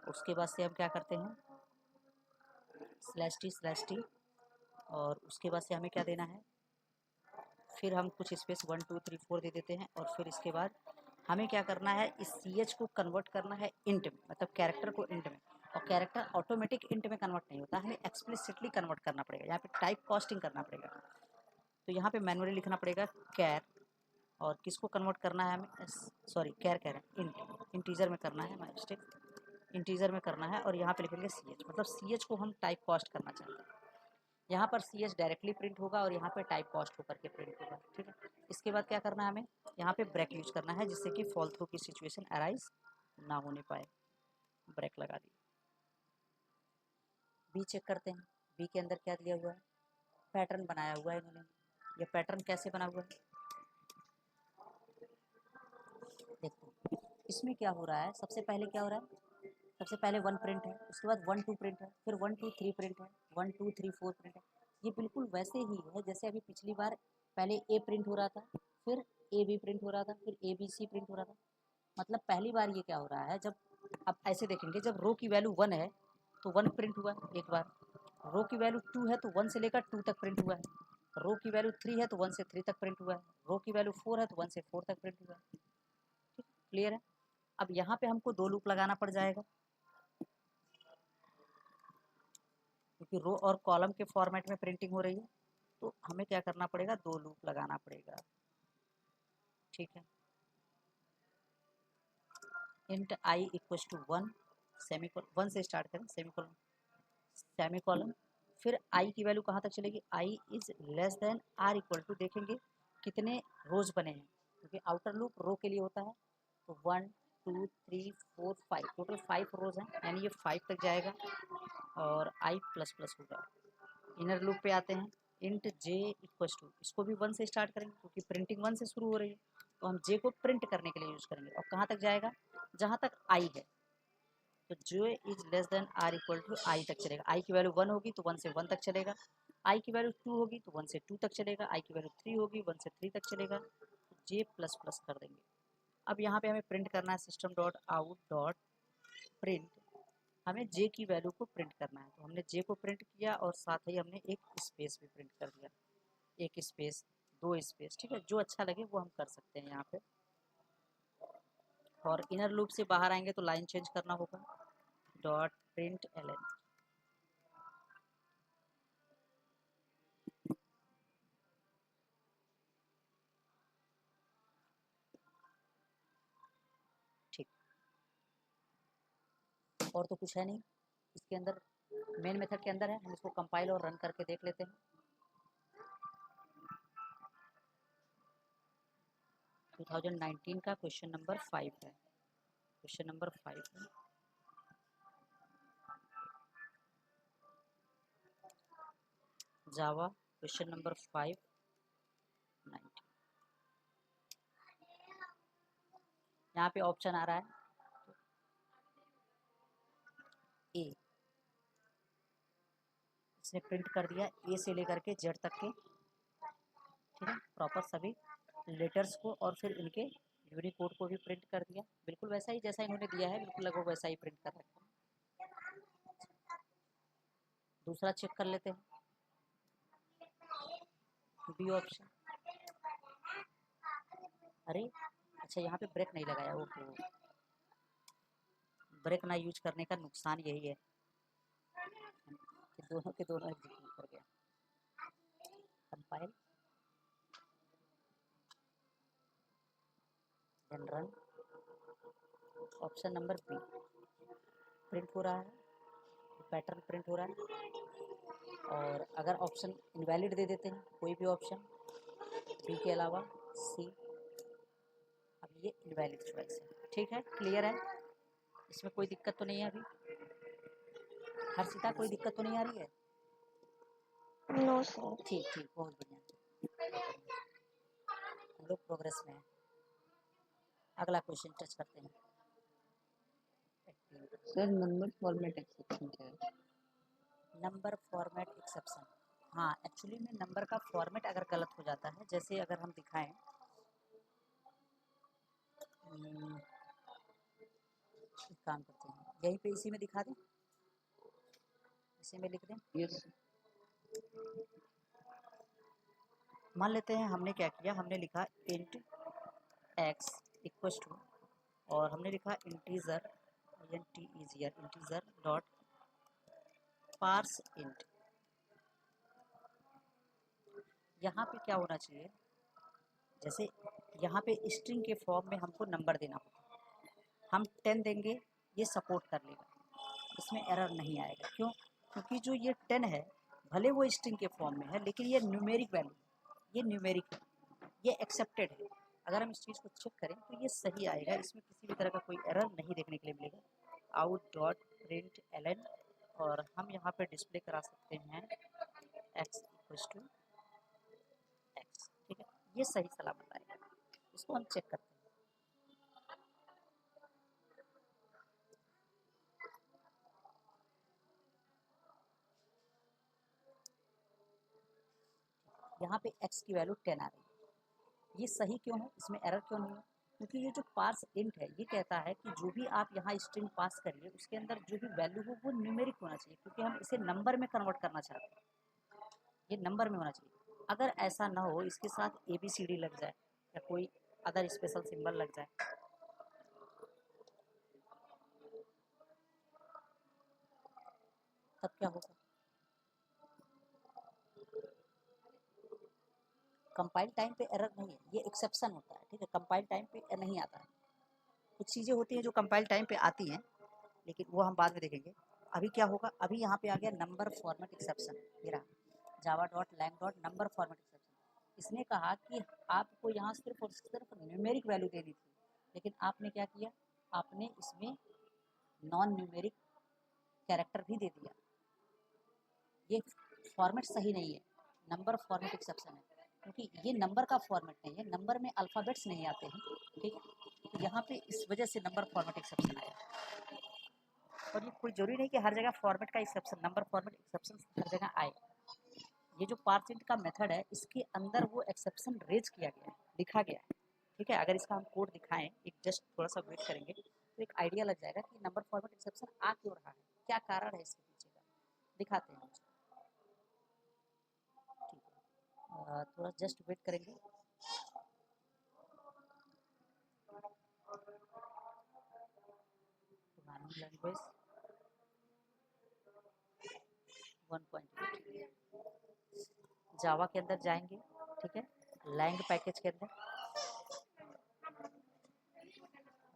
उसके बाद से हम क्या करते हैं, स्लैश टी, और उसके बाद से हमें क्या देना है, फिर हम कुछ स्पेस 1 2 3 4 दे देते हैं, और फिर इसके बाद हमें क्या करना है, इस सी एच को कन्वर्ट करना है इंट में, मतलब कैरेक्टर को इंट में, और कैरेक्टर ऑटोमेटिक इंट में कन्वर्ट नहीं होता, हमें एक्सप्लिसिटली कन्वर्ट करना पड़ेगा, यहाँ पे टाइप कास्टिंग करना पड़ेगा। तो यहाँ पे मैनुअली लिखना पड़ेगा कैर, और किसको कन्वर्ट करना है हमें, सॉरी कैर कह रहे हैं, इंटीजर में करना है, माय मिस्टेक, इंटीजर में करना है, और यहाँ पे लिखेंगे सी एच, मतलब सी एच को हम टाइप कास्ट करना चाहते हैं। यहाँ पर सी एच डायरेक्टली प्रिंट होगा और यहाँ पे टाइप कास्ट होकर के प्रिंट होगा। ठीक है, इसके बाद क्या करना है, हमें यहाँ पे ब्रेक यूज करना है, जिससे कि फॉल थ्रू की सिचुएशन अराइज ना होने पाए। ब्रेक लगा दी। बी चेक करते हैं, बी के अंदर क्या दिया हुआ है, पैटर्न बनाया हुआ है इन्होंने। ये पैटर्न कैसे बना हुआ है देखो, इसमें क्या हो रहा है, सबसे पहले क्या हो रहा है, सबसे पहले 1 प्रिंट है, उसके बाद 1 2 प्रिंट है, फिर 1 2 3 प्रिंट है, 1 2 3 4 प्रिंट है। ये बिल्कुल वैसे ही है जैसे अभी पिछली बार पहले ए प्रिंट हो रहा था, फिर ए बी प्रिंट हो रहा था, फिर ए बी सी प्रिंट हो रहा था। मतलब पहली बार ये क्या हो रहा है, जब अब ऐसे देखेंगे, जब रो की वैल्यू 1 है तो 1 प्रिंट हुआ एक बार, रो की वैल्यू 2 है तो 1 से लेकर 2 तक प्रिंट हुआ है, रो की वैल्यू 3 है तो 1 से 3 तक प्रिंट हुआ है, रो की वैल्यू 4 है तो 1 से 4 तक प्रिंट हुआ है। ठीक, क्लियर है। अब यहाँ पे हमको 2 लूप लगाना पड़ जाएगा, क्योंकि रो और कॉलम के फॉर्मेट में प्रिंटिंग हो रही है, तो हमें क्या करना पड़ेगा, 2 लूप लगाना पड़ेगा। ठीक है, int I equals to 1 semicolon, 1 से स्टार्ट करें, सेमीकोलन सेमीकोलन, फिर आई की वैल्यू कहाँ तक चलेगी, i is less than or equal to, देखेंगे कितने रोज बने हैं, क्योंकि आउटर लूप रो के लिए होता है, तो 1 2 3 4 5, टोटल 5 रोज हैं, यानी ये 5 तक जाएगा और आई प्लस प्लस होगा। इनर लूप पे आते हैं, इंट जे इक्वल्स टू, इसको भी 1 से स्टार्ट करेंगे क्योंकि प्रिंटिंग 1 से शुरू हो रही है, तो हम जे को प्रिंट करने के लिए यूज़ करेंगे, और कहाँ तक जाएगा, जहाँ तक आई है, तो j is less than or equal to i तक चलेगा। आई की वैल्यू 1 होगी तो 1 से 1 तक चलेगा, आई की वैल्यू 2 होगी तो 1 से 2 तक चलेगा, आई की वैल्यू 3 होगी 1 से 3 तक चलेगा, तो जे प्लस प्लस कर देंगे। अब यहाँ पे हमें प्रिंट करना है system dot out dot print, हमें जे की वैल्यू को प्रिंट करना है, तो हमने जे को प्रिंट किया और साथ ही हमने एक स्पेस भी प्रिंट कर दिया, एक स्पेस 2 स्पेस, ठीक है, जो अच्छा लगे वो हम कर सकते हैं यहाँ पे। और इनर लूप से बाहर आएंगे तो लाइन चेंज करना होगा, डॉट प्रिंट एल एन, ठीक, और तो कुछ है नहीं इसके अंदर, मेन मेथड के अंदर है, हम इसको कंपाइल और रन करके देख लेते हैं। 2019 का क्वेश्चन नंबर 5 है, क्वेश्चन नंबर 5 है, जावा क्वेश्चन नंबर 5 19, यहाँ पे ऑप्शन आ रहा है ए, इसने प्रिंट कर दिया ए से लेकर के जेड तक के, ठीक है, प्रॉपर सभी लेटर्स को, और फिर इनके यूनिकोड को भी प्रिंट कर दिया, बिल्कुल वैसा ही जैसा इन्होंने दिया है, बिल्कुल लगभग वैसा ही प्रिंट कर रखा है। दूसरा चेक कर लेते हैं, बी ऑप्शन, अरे अच्छा यहाँ पे ब्रेक नहीं लगाया, ओहो, ब्रेक ना यूज करने का नुकसान यही है कि दोनों के दोनों एग्जीक्यूट कर गया। Compile then run, option number B print हो रहा है, पैटर्न प्रिंट हो रहा है, और अगर ऑप्शन इनवैलिड दे देते हैं कोई भी ऑप्शन बी के अलावा सी, अब ये इनवैलिड चॉइस है, ठीक है, क्लियर है, इसमें कोई दिक्कत तो नहीं है अभी, हर्षिता कोई दिक्कत तो नहीं आ रही है, नो सर। ठीक ठीक, बहुत बढ़िया, हम लोग प्रोग्रेस में है। अगला क्वेश्चन टच करते हैं, सर नंबर फॉर्मेट एक्सेप्शन क्या है? नंबर फॉर्मेट एक्सेप्शन, हाँ एक्चुअली में नंबर का फॉर्मेट अगर गलत हो जाता है, जैसे अगर हम दिखाएं, एक काम करते हैं यहीं पे इसी में दिखा दें, इसी में लिख दें, यस। मान लेते हैं हमने क्या किया, हमने लिखा इंट एक्स इक्वल्स टू, और हमने लिखा integer integer dot parse int, यहाँ पे क्या होना चाहिए, जैसे यहाँ पे स्ट्रिंग के फॉर्म में हमको नंबर देना होगा, हम 10 देंगे, ये सपोर्ट कर लेगा, इसमें एरर नहीं आएगा, क्यों, क्योंकि जो ये 10 है भले वो स्ट्रिंग के फॉर्म में है, लेकिन ये न्यूमेरिक वैल्यू, ये न्यूमेरिक है, ये एक्सेप्टेड है, अगर हम इस चीज़ को चेक करें तो ये सही आएगा, इसमें किसी भी तरह का कोई एरर नहीं देखने के लिए मिलेगा। Out dot print L N, और हम यहाँ पे डिस्प्ले करा सकते हैं एक्स इक्वल्स टू एक्स, ठीक है, ये सही सलामत आएगा, इसको हम चेक करते हैं। यहाँ पे x की वैल्यू 10 आ रही है, ये सही क्यों है, इसमें एरर क्यों नहीं है, क्योंकि ये जो पार्स इंट है ये कहता है कि जो भी आप यहाँ स्ट्रिंग पास करिए उसके अंदर जो भी वैल्यू हो वो न्यूमेरिक होना चाहिए, क्योंकि हम इसे नंबर में कन्वर्ट करना चाहते हैं, ये नंबर में होना चाहिए, अगर ऐसा ना हो इसके साथ ABCD लग जाए या कोई अदर स्पेशल सिंबल लग जाए तब क्या होगा, कंपाइल टाइम पे एरर नहीं है, ये एक्सेप्शन होता है, ठीक है। कंपाइल टाइम पे नहीं आता है, कुछ चीज़ें होती हैं जो कंपाइल टाइम पे आती हैं, लेकिन वो हम बाद में देखेंगे। अभी क्या होगा, अभी यहाँ पे आ गया नंबर फॉर्मेट एक्सेप्शन, ये रहा Java dot lang dot number format exception. इसने कहा कि आपको यहाँ सिर्फ और सिर्फ न्यूमेरिक वैल्यू देनी थी, लेकिन आपने क्या किया, आपने इसमें नॉन न्यूमेरिक कैरेक्टर भी दे दिया। ये फॉर्मेट सही नहीं है, नंबर फॉर्मेट एक्सेप्शन है, क्योंकि ये नंबर का फॉर्मेट नहीं है, नंबर में अल्फ़ाबेट्स नहीं आते हैं, ठीक है। तो यहाँ पे इस वजह से नंबर फॉर्मेट एक्सेप्शन आया। और ये कोई जरूरी नहीं कि हर जगह फॉर्मेट का एक्सेप्शन, नंबर फॉर्मेट एक्सेप्शन हर जगह आए। ये जो पार्सेंट का मेथड है, इसके अंदर वो एक्सेप्शन रेज किया गया है, लिखा गया है, ठीक है। अगर इसका हम कोड दिखाएं, एक जस्ट थोड़ा सा वेट करेंगे तो एक आइडिया लग जाएगा कि नंबर फॉर्मेट एक्सेप्शन आ क्यों रहा है, क्या कारण है इसके पीछे का, दिखाते हैं उसको, ठीक है। थोड़ा जस्ट वेट करेंगे। प्रोग्रामिंग लैंग्वेज 1.8 जावा के अंदर जाएंगे, ठीक है, लैंग पैकेज के अंदर,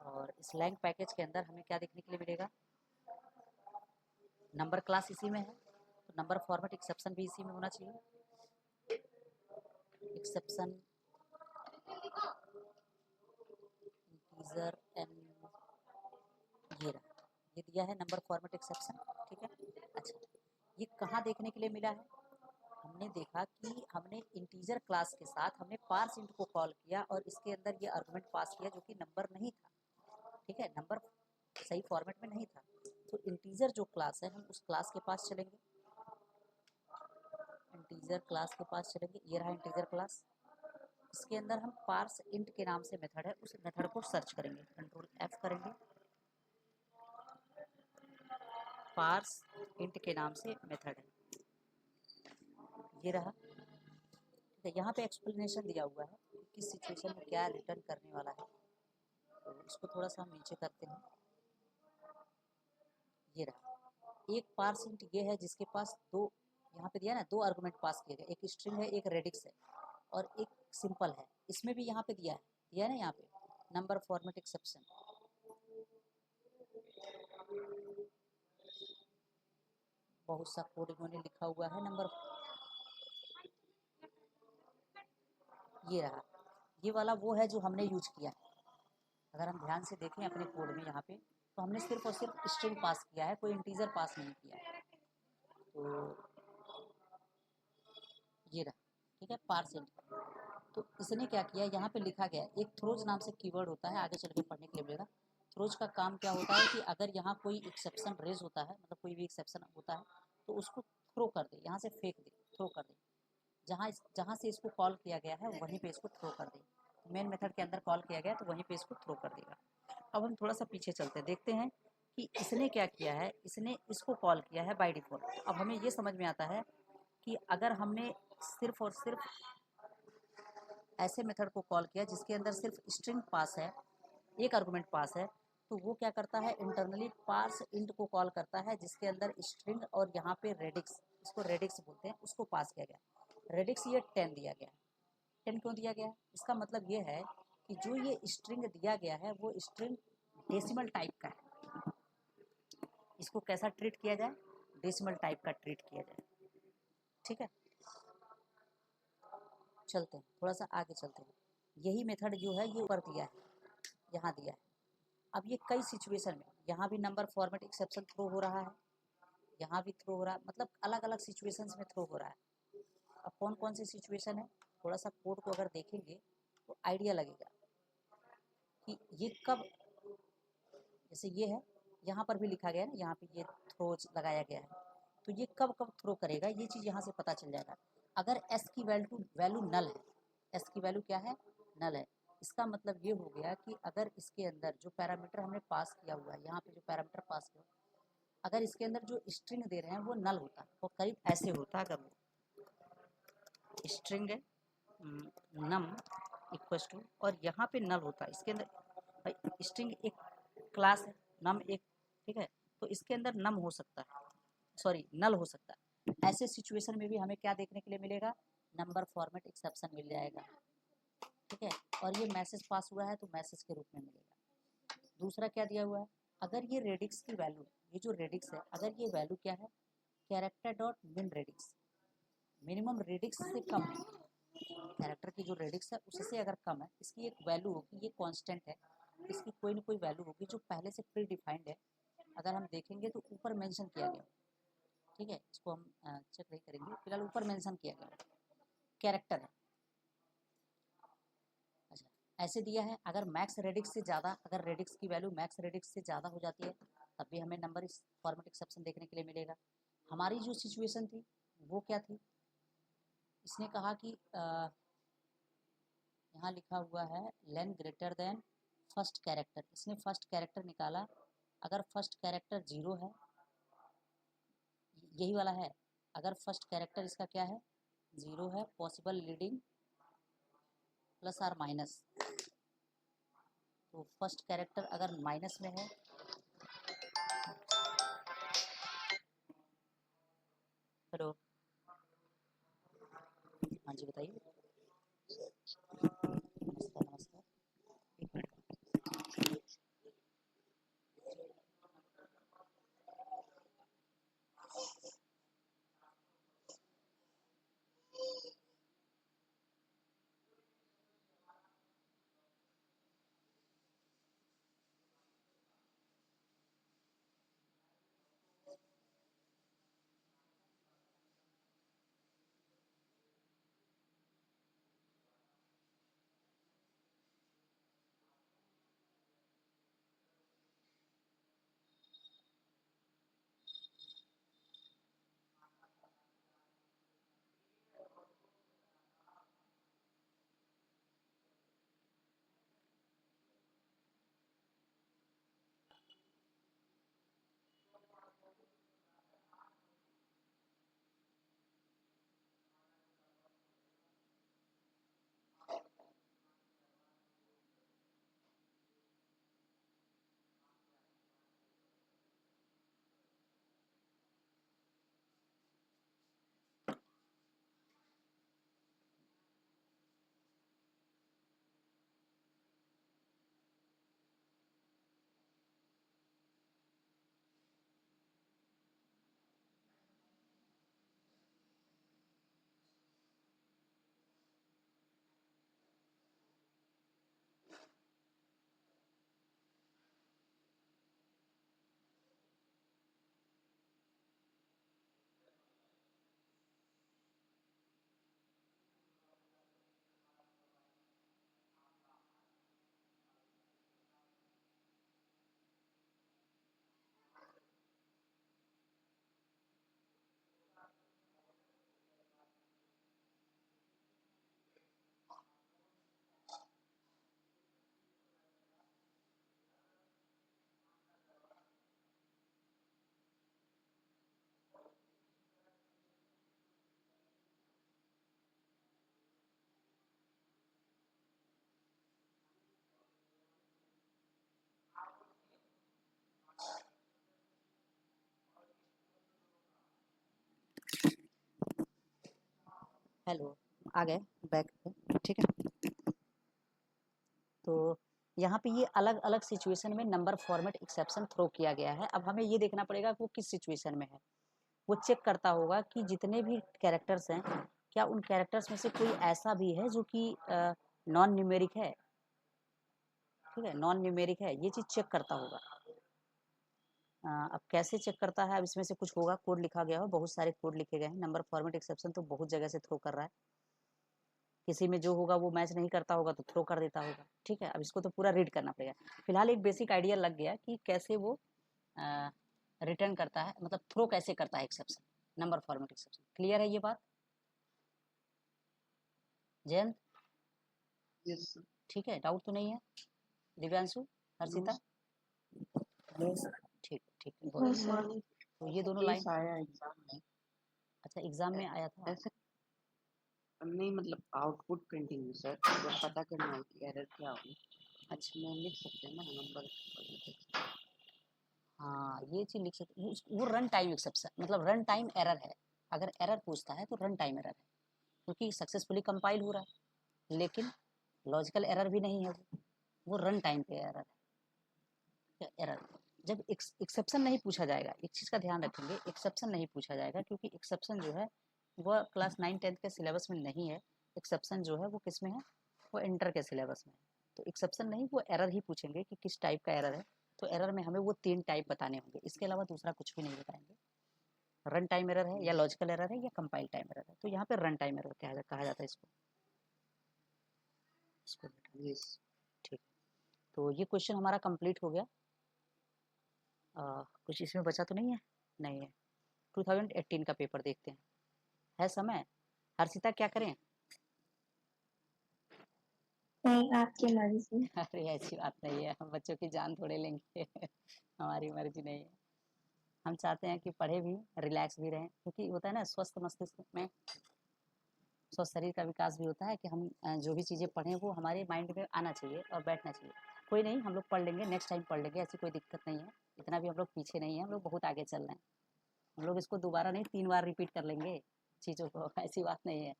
और इस लैंग पैकेज के अंदर हमें क्या देखने के लिए मिलेगा, नंबर क्लास इसी में है, तो नंबर फॉर्मेट एक्सेप्शन भी इसी में होना चाहिए। एक्सेप्शन इंटीजर एंड ये रहा, ये दिया है नंबर फॉर्मेट एक्सेप्शन, ठीक है। अच्छा, ये कहाँ देखने के लिए मिला है, हमने देखा कि हमने इंटीजर क्लास के साथ हमने पार्स इंट को कॉल किया और इसके अंदर ये आर्गुमेंट पास किया जो कि नंबर नहीं था, ठीक है, नंबर सही फॉर्मेट में नहीं था। तो इंटीजर जो क्लास है, हम उस क्लास के पास चलेंगे, इंटीजर क्लास के पास चलेंगे, ये रहा इंटीजर क्लास। इसके अंदर हम पार्स इंट के नाम से मेथड है, उस मेथड को सर्च करेंगे, कंट्रोल F करेंगे, पार्स इंट के नाम से मेथड है, ये रहा, ठीक है। यहाँ पे एक्सप्लेनेशन दिया हुआ है कि किस सिचुएशन में क्या रिटर्न करने वाला है, तो इसको थोड़ा सा हम नीचे करते हैं। ये रहा, एक पार्स इंट ये है जिसके पास दो, यहाँ पे दिया ना, दो आर्गुमेंट पास किए गए, एक स्ट्रिंग है, एक रेडिक्स है, और एक सिंपल है। इसमें भी यहाँ पे दिया है ना, यहाँ पे नंबर फॉर्मेट एक्सेप्शन, बहुत सा कोड इन्होंने लिखा हुआ है नंबर, ये रहा, ये वाला वो है जो हमने यूज किया है। अगर हम ध्यान से देखें अपने कोड में यहाँ पे, तो हमने सिर्फ और सिर्फ स्ट्रिंग पास किया है, कोई इंटीजर पास नहीं किया है। तो ये रहा, ठीक है, पार्सेंट। तो इसने क्या किया, यहाँ पे लिखा गया एक थ्रोज नाम से कीवर्ड होता है, आगे चल के पढ़ने के लिए मिलेगा। थ्रोज का काम क्या होता है कि अगर यहाँ कोई एक्सेप्शन रेज होता है, मतलब कोई भी एक्सेप्शन होता है, तो उसको थ्रो कर दे, यहाँ से फेंक दे, थ्रो कर दे, जहाँ से इसको कॉल किया गया है वहीं पे इसको थ्रो कर दे। मेन मेथड के अंदर कॉल किया गया तो वहीं पे इसको थ्रो कर देगा। अब हम थोड़ा सा पीछे चलते हैं, देखते हैं कि इसने क्या किया है, इसने इसको कॉल किया है बाय डिफ़ॉल्ट। अब हमें ये समझ में आता है कि अगर हमने सिर्फ और सिर्फ ऐसे मेथड को कॉल किया जिसके अंदर सिर्फ स्ट्रिंग पास है, एक आर्गुमेंट पास है, तो वो क्या करता है, इंटरनली पार्स इंट को कॉल करता है जिसके अंदर स्ट्रिंग और यहाँ पे रेडिक्स, इसको रेडिक्स बोलते हैं, उसको पास किया गया। रेडिक्स ये 10 दिया गया, 10 क्यों दिया गया, इसका मतलब ये है कि जो ये स्ट्रिंग दिया गया है वो स्ट्रिंग डेसिमल टाइप का है, इसको कैसा ट्रीट किया जाए, डेसिमल टाइप का ट्रीट किया जाए, ठीक है। चलते हैं थोड़ा सा आगे चलते हैं, यही मेथड जो है ये ऊपर दिया है, यहाँ दिया है। अब ये कई सिचुएशन में, यहाँ भी नंबर फॉर्मेट एक्सेप्शन थ्रो हो रहा है, यहाँ भी थ्रो हो रहा है, मतलब अलग अलग सिचुएशंस में थ्रो हो रहा है। अब कौन कौन सी सिचुएशन है, थोड़ा सा कोड को अगर देखेंगे तो आइडिया लगेगा कि ये कब, जैसे ये है, यहाँ पर भी लिखा गया है ना, यहाँ पे ये थ्रोज लगाया गया है, तो ये कब कब थ्रो करेगा ये चीज़ यहाँ से पता चल जाएगा। अगर एस की वैल्यू नल है, एस की वैल्यू क्या है, नल है, इसका मतलब ये हो गया कि अगर इसके अंदर जो पैरामीटर हमने पास किया हुआ है, यहाँ पे जो पैरामीटर पास किया, अगर इसके अंदर जो स्ट्रिंग दे रहे हैं वो नल होता, वो करीब ऐसे होता, अगर वो स्ट्रिंग है नम इक्वल्स टू, और यहाँ पे नल होता है, इसके अंदर भाई स्ट्रिंग एक क्लास है, नम एक, ठीक है, तो इसके अंदर नम हो सकता है, सॉरी नल हो सकता है। ऐसे सिचुएशन में भी हमें क्या देखने के लिए मिलेगा, नंबर फॉर्मेट एक्सेप्शन मिल जाएगा, ठीक है। और ये मैसेज पास हुआ है तो मैसेज के रूप में मिलेगा। दूसरा क्या दिया हुआ है, अगर ये रेडिक्स की वैल्यू, ये जो रेडिक्स है अगर ये वैल्यू क्या है, कैरेक्टर डॉट मिन रेडिक्स, मिनिमम रेडिक्स से कम है, कैरेक्टर की जो रेडिक्स है उससे अगर कम है, इसकी एक वैल्यू होगी, ये कांस्टेंट है, इसकी कोई ना कोई वैल्यू होगी जो पहले से प्री डिफाइंड है। अगर हम देखेंगे तो ऊपर मेंशन किया गया, ठीक है, इसको हम चेक नहीं करेंगे, फिलहाल ऊपर मेंशन किया गया कैरेक्टर है। अच्छा, ऐसे दिया है, अगर मैक्स रेडिक्स से ज़्यादा, अगर रेडिक्स की वैल्यू मैक्स रेडिक्स से ज़्यादा हो जाती है तब भी हमें नंबर इस फॉर्मेट एक्सेप्शन देखने के लिए मिलेगा। हमारी जो सिचुएशन थी वो क्या थी, इसने कहा कि यहाँ लिखा हुआ है लेन ग्रेटर देन फर्स्ट कैरेक्टर, इसने फर्स्ट कैरेक्टर निकाला, अगर फर्स्ट कैरेक्टर 0 है, यही वाला है, अगर फर्स्ट कैरेक्टर इसका क्या है 0 है, possible leading plus or minus, तो फर्स्ट कैरेक्टर अगर माइनस में है, हेलो, हाँ जी बताइए, नमस्कार नमस्कार, एक मिनट, हेलो, आ गए बैक पे, ठीक है। तो यहाँ पे ये अलग अलग सिचुएशन में नंबर फॉर्मेट एक्सेप्शन थ्रो किया गया है। अब हमें ये देखना पड़ेगा कि वो किस सिचुएशन में है, वो चेक करता होगा कि जितने भी कैरेक्टर्स हैं क्या उन कैरेक्टर्स में से कोई ऐसा भी है जो कि नॉन न्यूमेरिक है, ठीक है, नॉन न्यूमेरिक है, ये चीज़ चेक करता होगा। अब कैसे चेक करता है, अब इसमें से कुछ होगा, कोड लिखा गया हो, बहुत सारे कोड लिखे गए हैं, नंबर फॉर्मेट एक्सेप्शन तो बहुत जगह से थ्रो कर रहा है, किसी में जो होगा वो मैच नहीं करता होगा तो थ्रो कर देता होगा, ठीक है। अब इसको तो पूरा रीड करना पड़ेगा, फिलहाल एक बेसिक आइडिया लग गया कि कैसे वो रिटर्न करता है, मतलब थ्रो कैसे करता है exception, number format exception. Clear है ये बात जयंत? यस ठीक है, डाउट तो नहीं है? दिव्यांशु, हर्षिता? ठीक ठीक है, बहुत यस अच्छा। सर। तो ये दोनों लाइन, आया एग्जाम में, अच्छा एग्जाम में आया था, ऐसे नहीं मतलब आउटपुट प्रिंटिंग में सर, तो पता करना है कि एरर क्या होगी, अच्छा उसमें लिख सकते हैं ना नंबर। हाँ ये चीज़ लिख सकते वो रन टाइम एक्सेप्शन, मतलब रन टाइम एरर है। अगर एरर पूछता है तो रन टाइम एरर है, क्योंकि सक्सेसफुली कंपाइल हो रहा है, लेकिन लॉजिकल एरर भी नहीं है वो रन टाइम पे एरर है। एरर जब एक्सेप्शन नहीं पूछा जाएगा, एक चीज़ का ध्यान रखेंगे, एक्सेप्शन नहीं पूछा जाएगा, क्योंकि एक्सेप्शन जो है वह क्लास 9-10 के सिलेबस में नहीं है। एक्सेप्शन जो है वो किस में है, वो इंटर के सिलेबस में है। तो एक्सेप्शन नहीं, वो एरर ही पूछेंगे कि किस टाइप का एरर है। तो एरर में हमें वो 3 टाइप बताने होंगे, इसके अलावा दूसरा कुछ भी नहीं बताएंगे। रन टाइम एरर है या लॉजिकल एरर है या कंपाइल टाइम एरर है। तो यहाँ पे रन टाइम एरर कहा जाता है इसको। यस। ठीक, तो ये क्वेश्चन हमारा कंप्लीट हो गया। कुछ इसमें बचा तो नहीं है? नहीं है। 2018 का पेपर देखते हैं, है समय? हर्षिता क्या करें? नहीं, आपकी मर्जी। अरे ऐसी बात नहीं है, हम बच्चों की जान थोड़े लेंगे हमारी मर्जी नहीं है। हम चाहते हैं कि पढ़े भी, रिलैक्स भी रहें, क्योंकि होता है ना स्वस्थ मस्तिष्क में स्वस्थ शरीर का विकास भी होता है कि हम जो भी चीज़ें पढ़ें वो हमारे माइंड में आना चाहिए और बैठना चाहिए। कोई नहीं, हम लोग पढ़ लेंगे, नेक्स्ट टाइम पढ़ लेंगे, ऐसी कोई दिक्कत नहीं है। इतना भी हम लोग पीछे नहीं है, हम लोग बहुत आगे चल रहे हैं। हम लोग इसको दोबारा नहीं 3 बार रिपीट कर लेंगे चीज़ों को ऐसी बात नहीं है।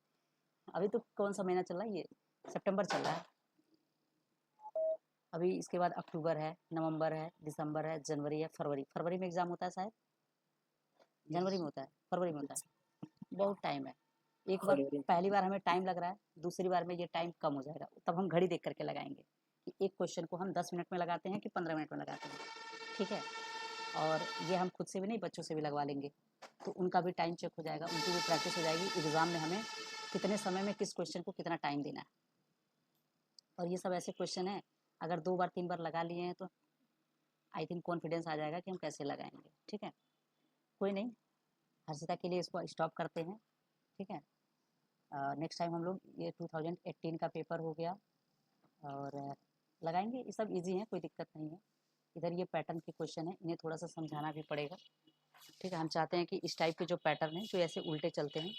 अभी तो कौन सा महीना चल रहा है, ये सितंबर चल रहा है। अभी इसके बाद अक्टूबर है, नवंबर है, दिसंबर है, जनवरी है, फरवरी। फरवरी में एग्ज़ाम होता है शायद, जनवरी में होता है, फरवरी में होता है। बहुत टाइम है। एक बार पहली बार हमें टाइम लग रहा है, दूसरी बार में ये टाइम कम हो जाएगा, तब हम घड़ी देख करके लगाएंगे कि एक क्वेश्चन को हम 10 मिनट में लगाते हैं कि 15 मिनट में लगाते हैं। ठीक है, और ये हम खुद से भी नहीं, बच्चों से भी लगवा लेंगे, तो उनका भी टाइम चेक हो जाएगा, उनकी भी प्रैक्टिस हो जाएगी एग्ज़ाम में हमें कितने समय में किस क्वेश्चन को कितना टाइम देना है। और ये सब ऐसे क्वेश्चन हैं, अगर 2 बार 3 बार लगा लिए हैं तो आई थिंक कॉन्फिडेंस आ जाएगा कि हम कैसे लगाएंगे। ठीक है, कोई नहीं, हर्षिता के लिए इसको स्टॉप करते हैं। ठीक है, नेक्स्ट टाइम हम लोग ये 2018 का पेपर हो गया और लगाएंगे। ये सब इजी है, कोई दिक्कत नहीं है। इधर ये पैटर्न के क्वेश्चन है, इन्हें थोड़ा सा समझाना भी पड़ेगा। ठीक है, हम चाहते हैं कि इस टाइप के जो पैटर्न हैं जो ऐसे उल्टे चलते हैं,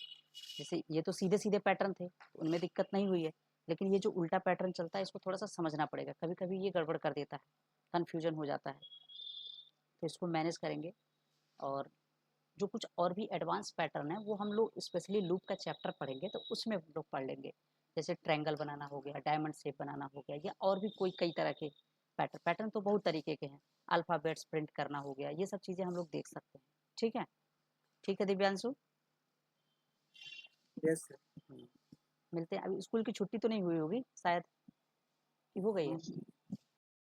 जैसे ये तो सीधे सीधे पैटर्न थे, उनमें दिक्कत नहीं हुई है, लेकिन ये जो उल्टा पैटर्न चलता है इसको थोड़ा सा समझना पड़ेगा। कभी कभी ये गड़बड़ कर देता है, कन्फ्यूजन हो जाता है, तो इसको मैनेज करेंगे। और जो कुछ और भी एडवांस पैटर्न है वो हम लोग स्पेशली लूप का चैप्टर पढ़ेंगे तो उसमें हम लोग पढ़ लेंगे। जैसे ट्रायंगल बनाना हो गया, डायमंड शेप बनाना हो गया, या और भी कोई कई तरह के पैटर्न तो बहुत तरीके के हैं, अल्फ़ाबेट्स प्रिंट करना हो गया, ये सब चीज़ें हम लोग देख सकते हैं। ठीक है, ठीक है दिव्यांशु। Yes sir. मिलते हैं। अभी स्कूल की छुट्टी तो नहीं हुई होगी शायद, कि हो गई है?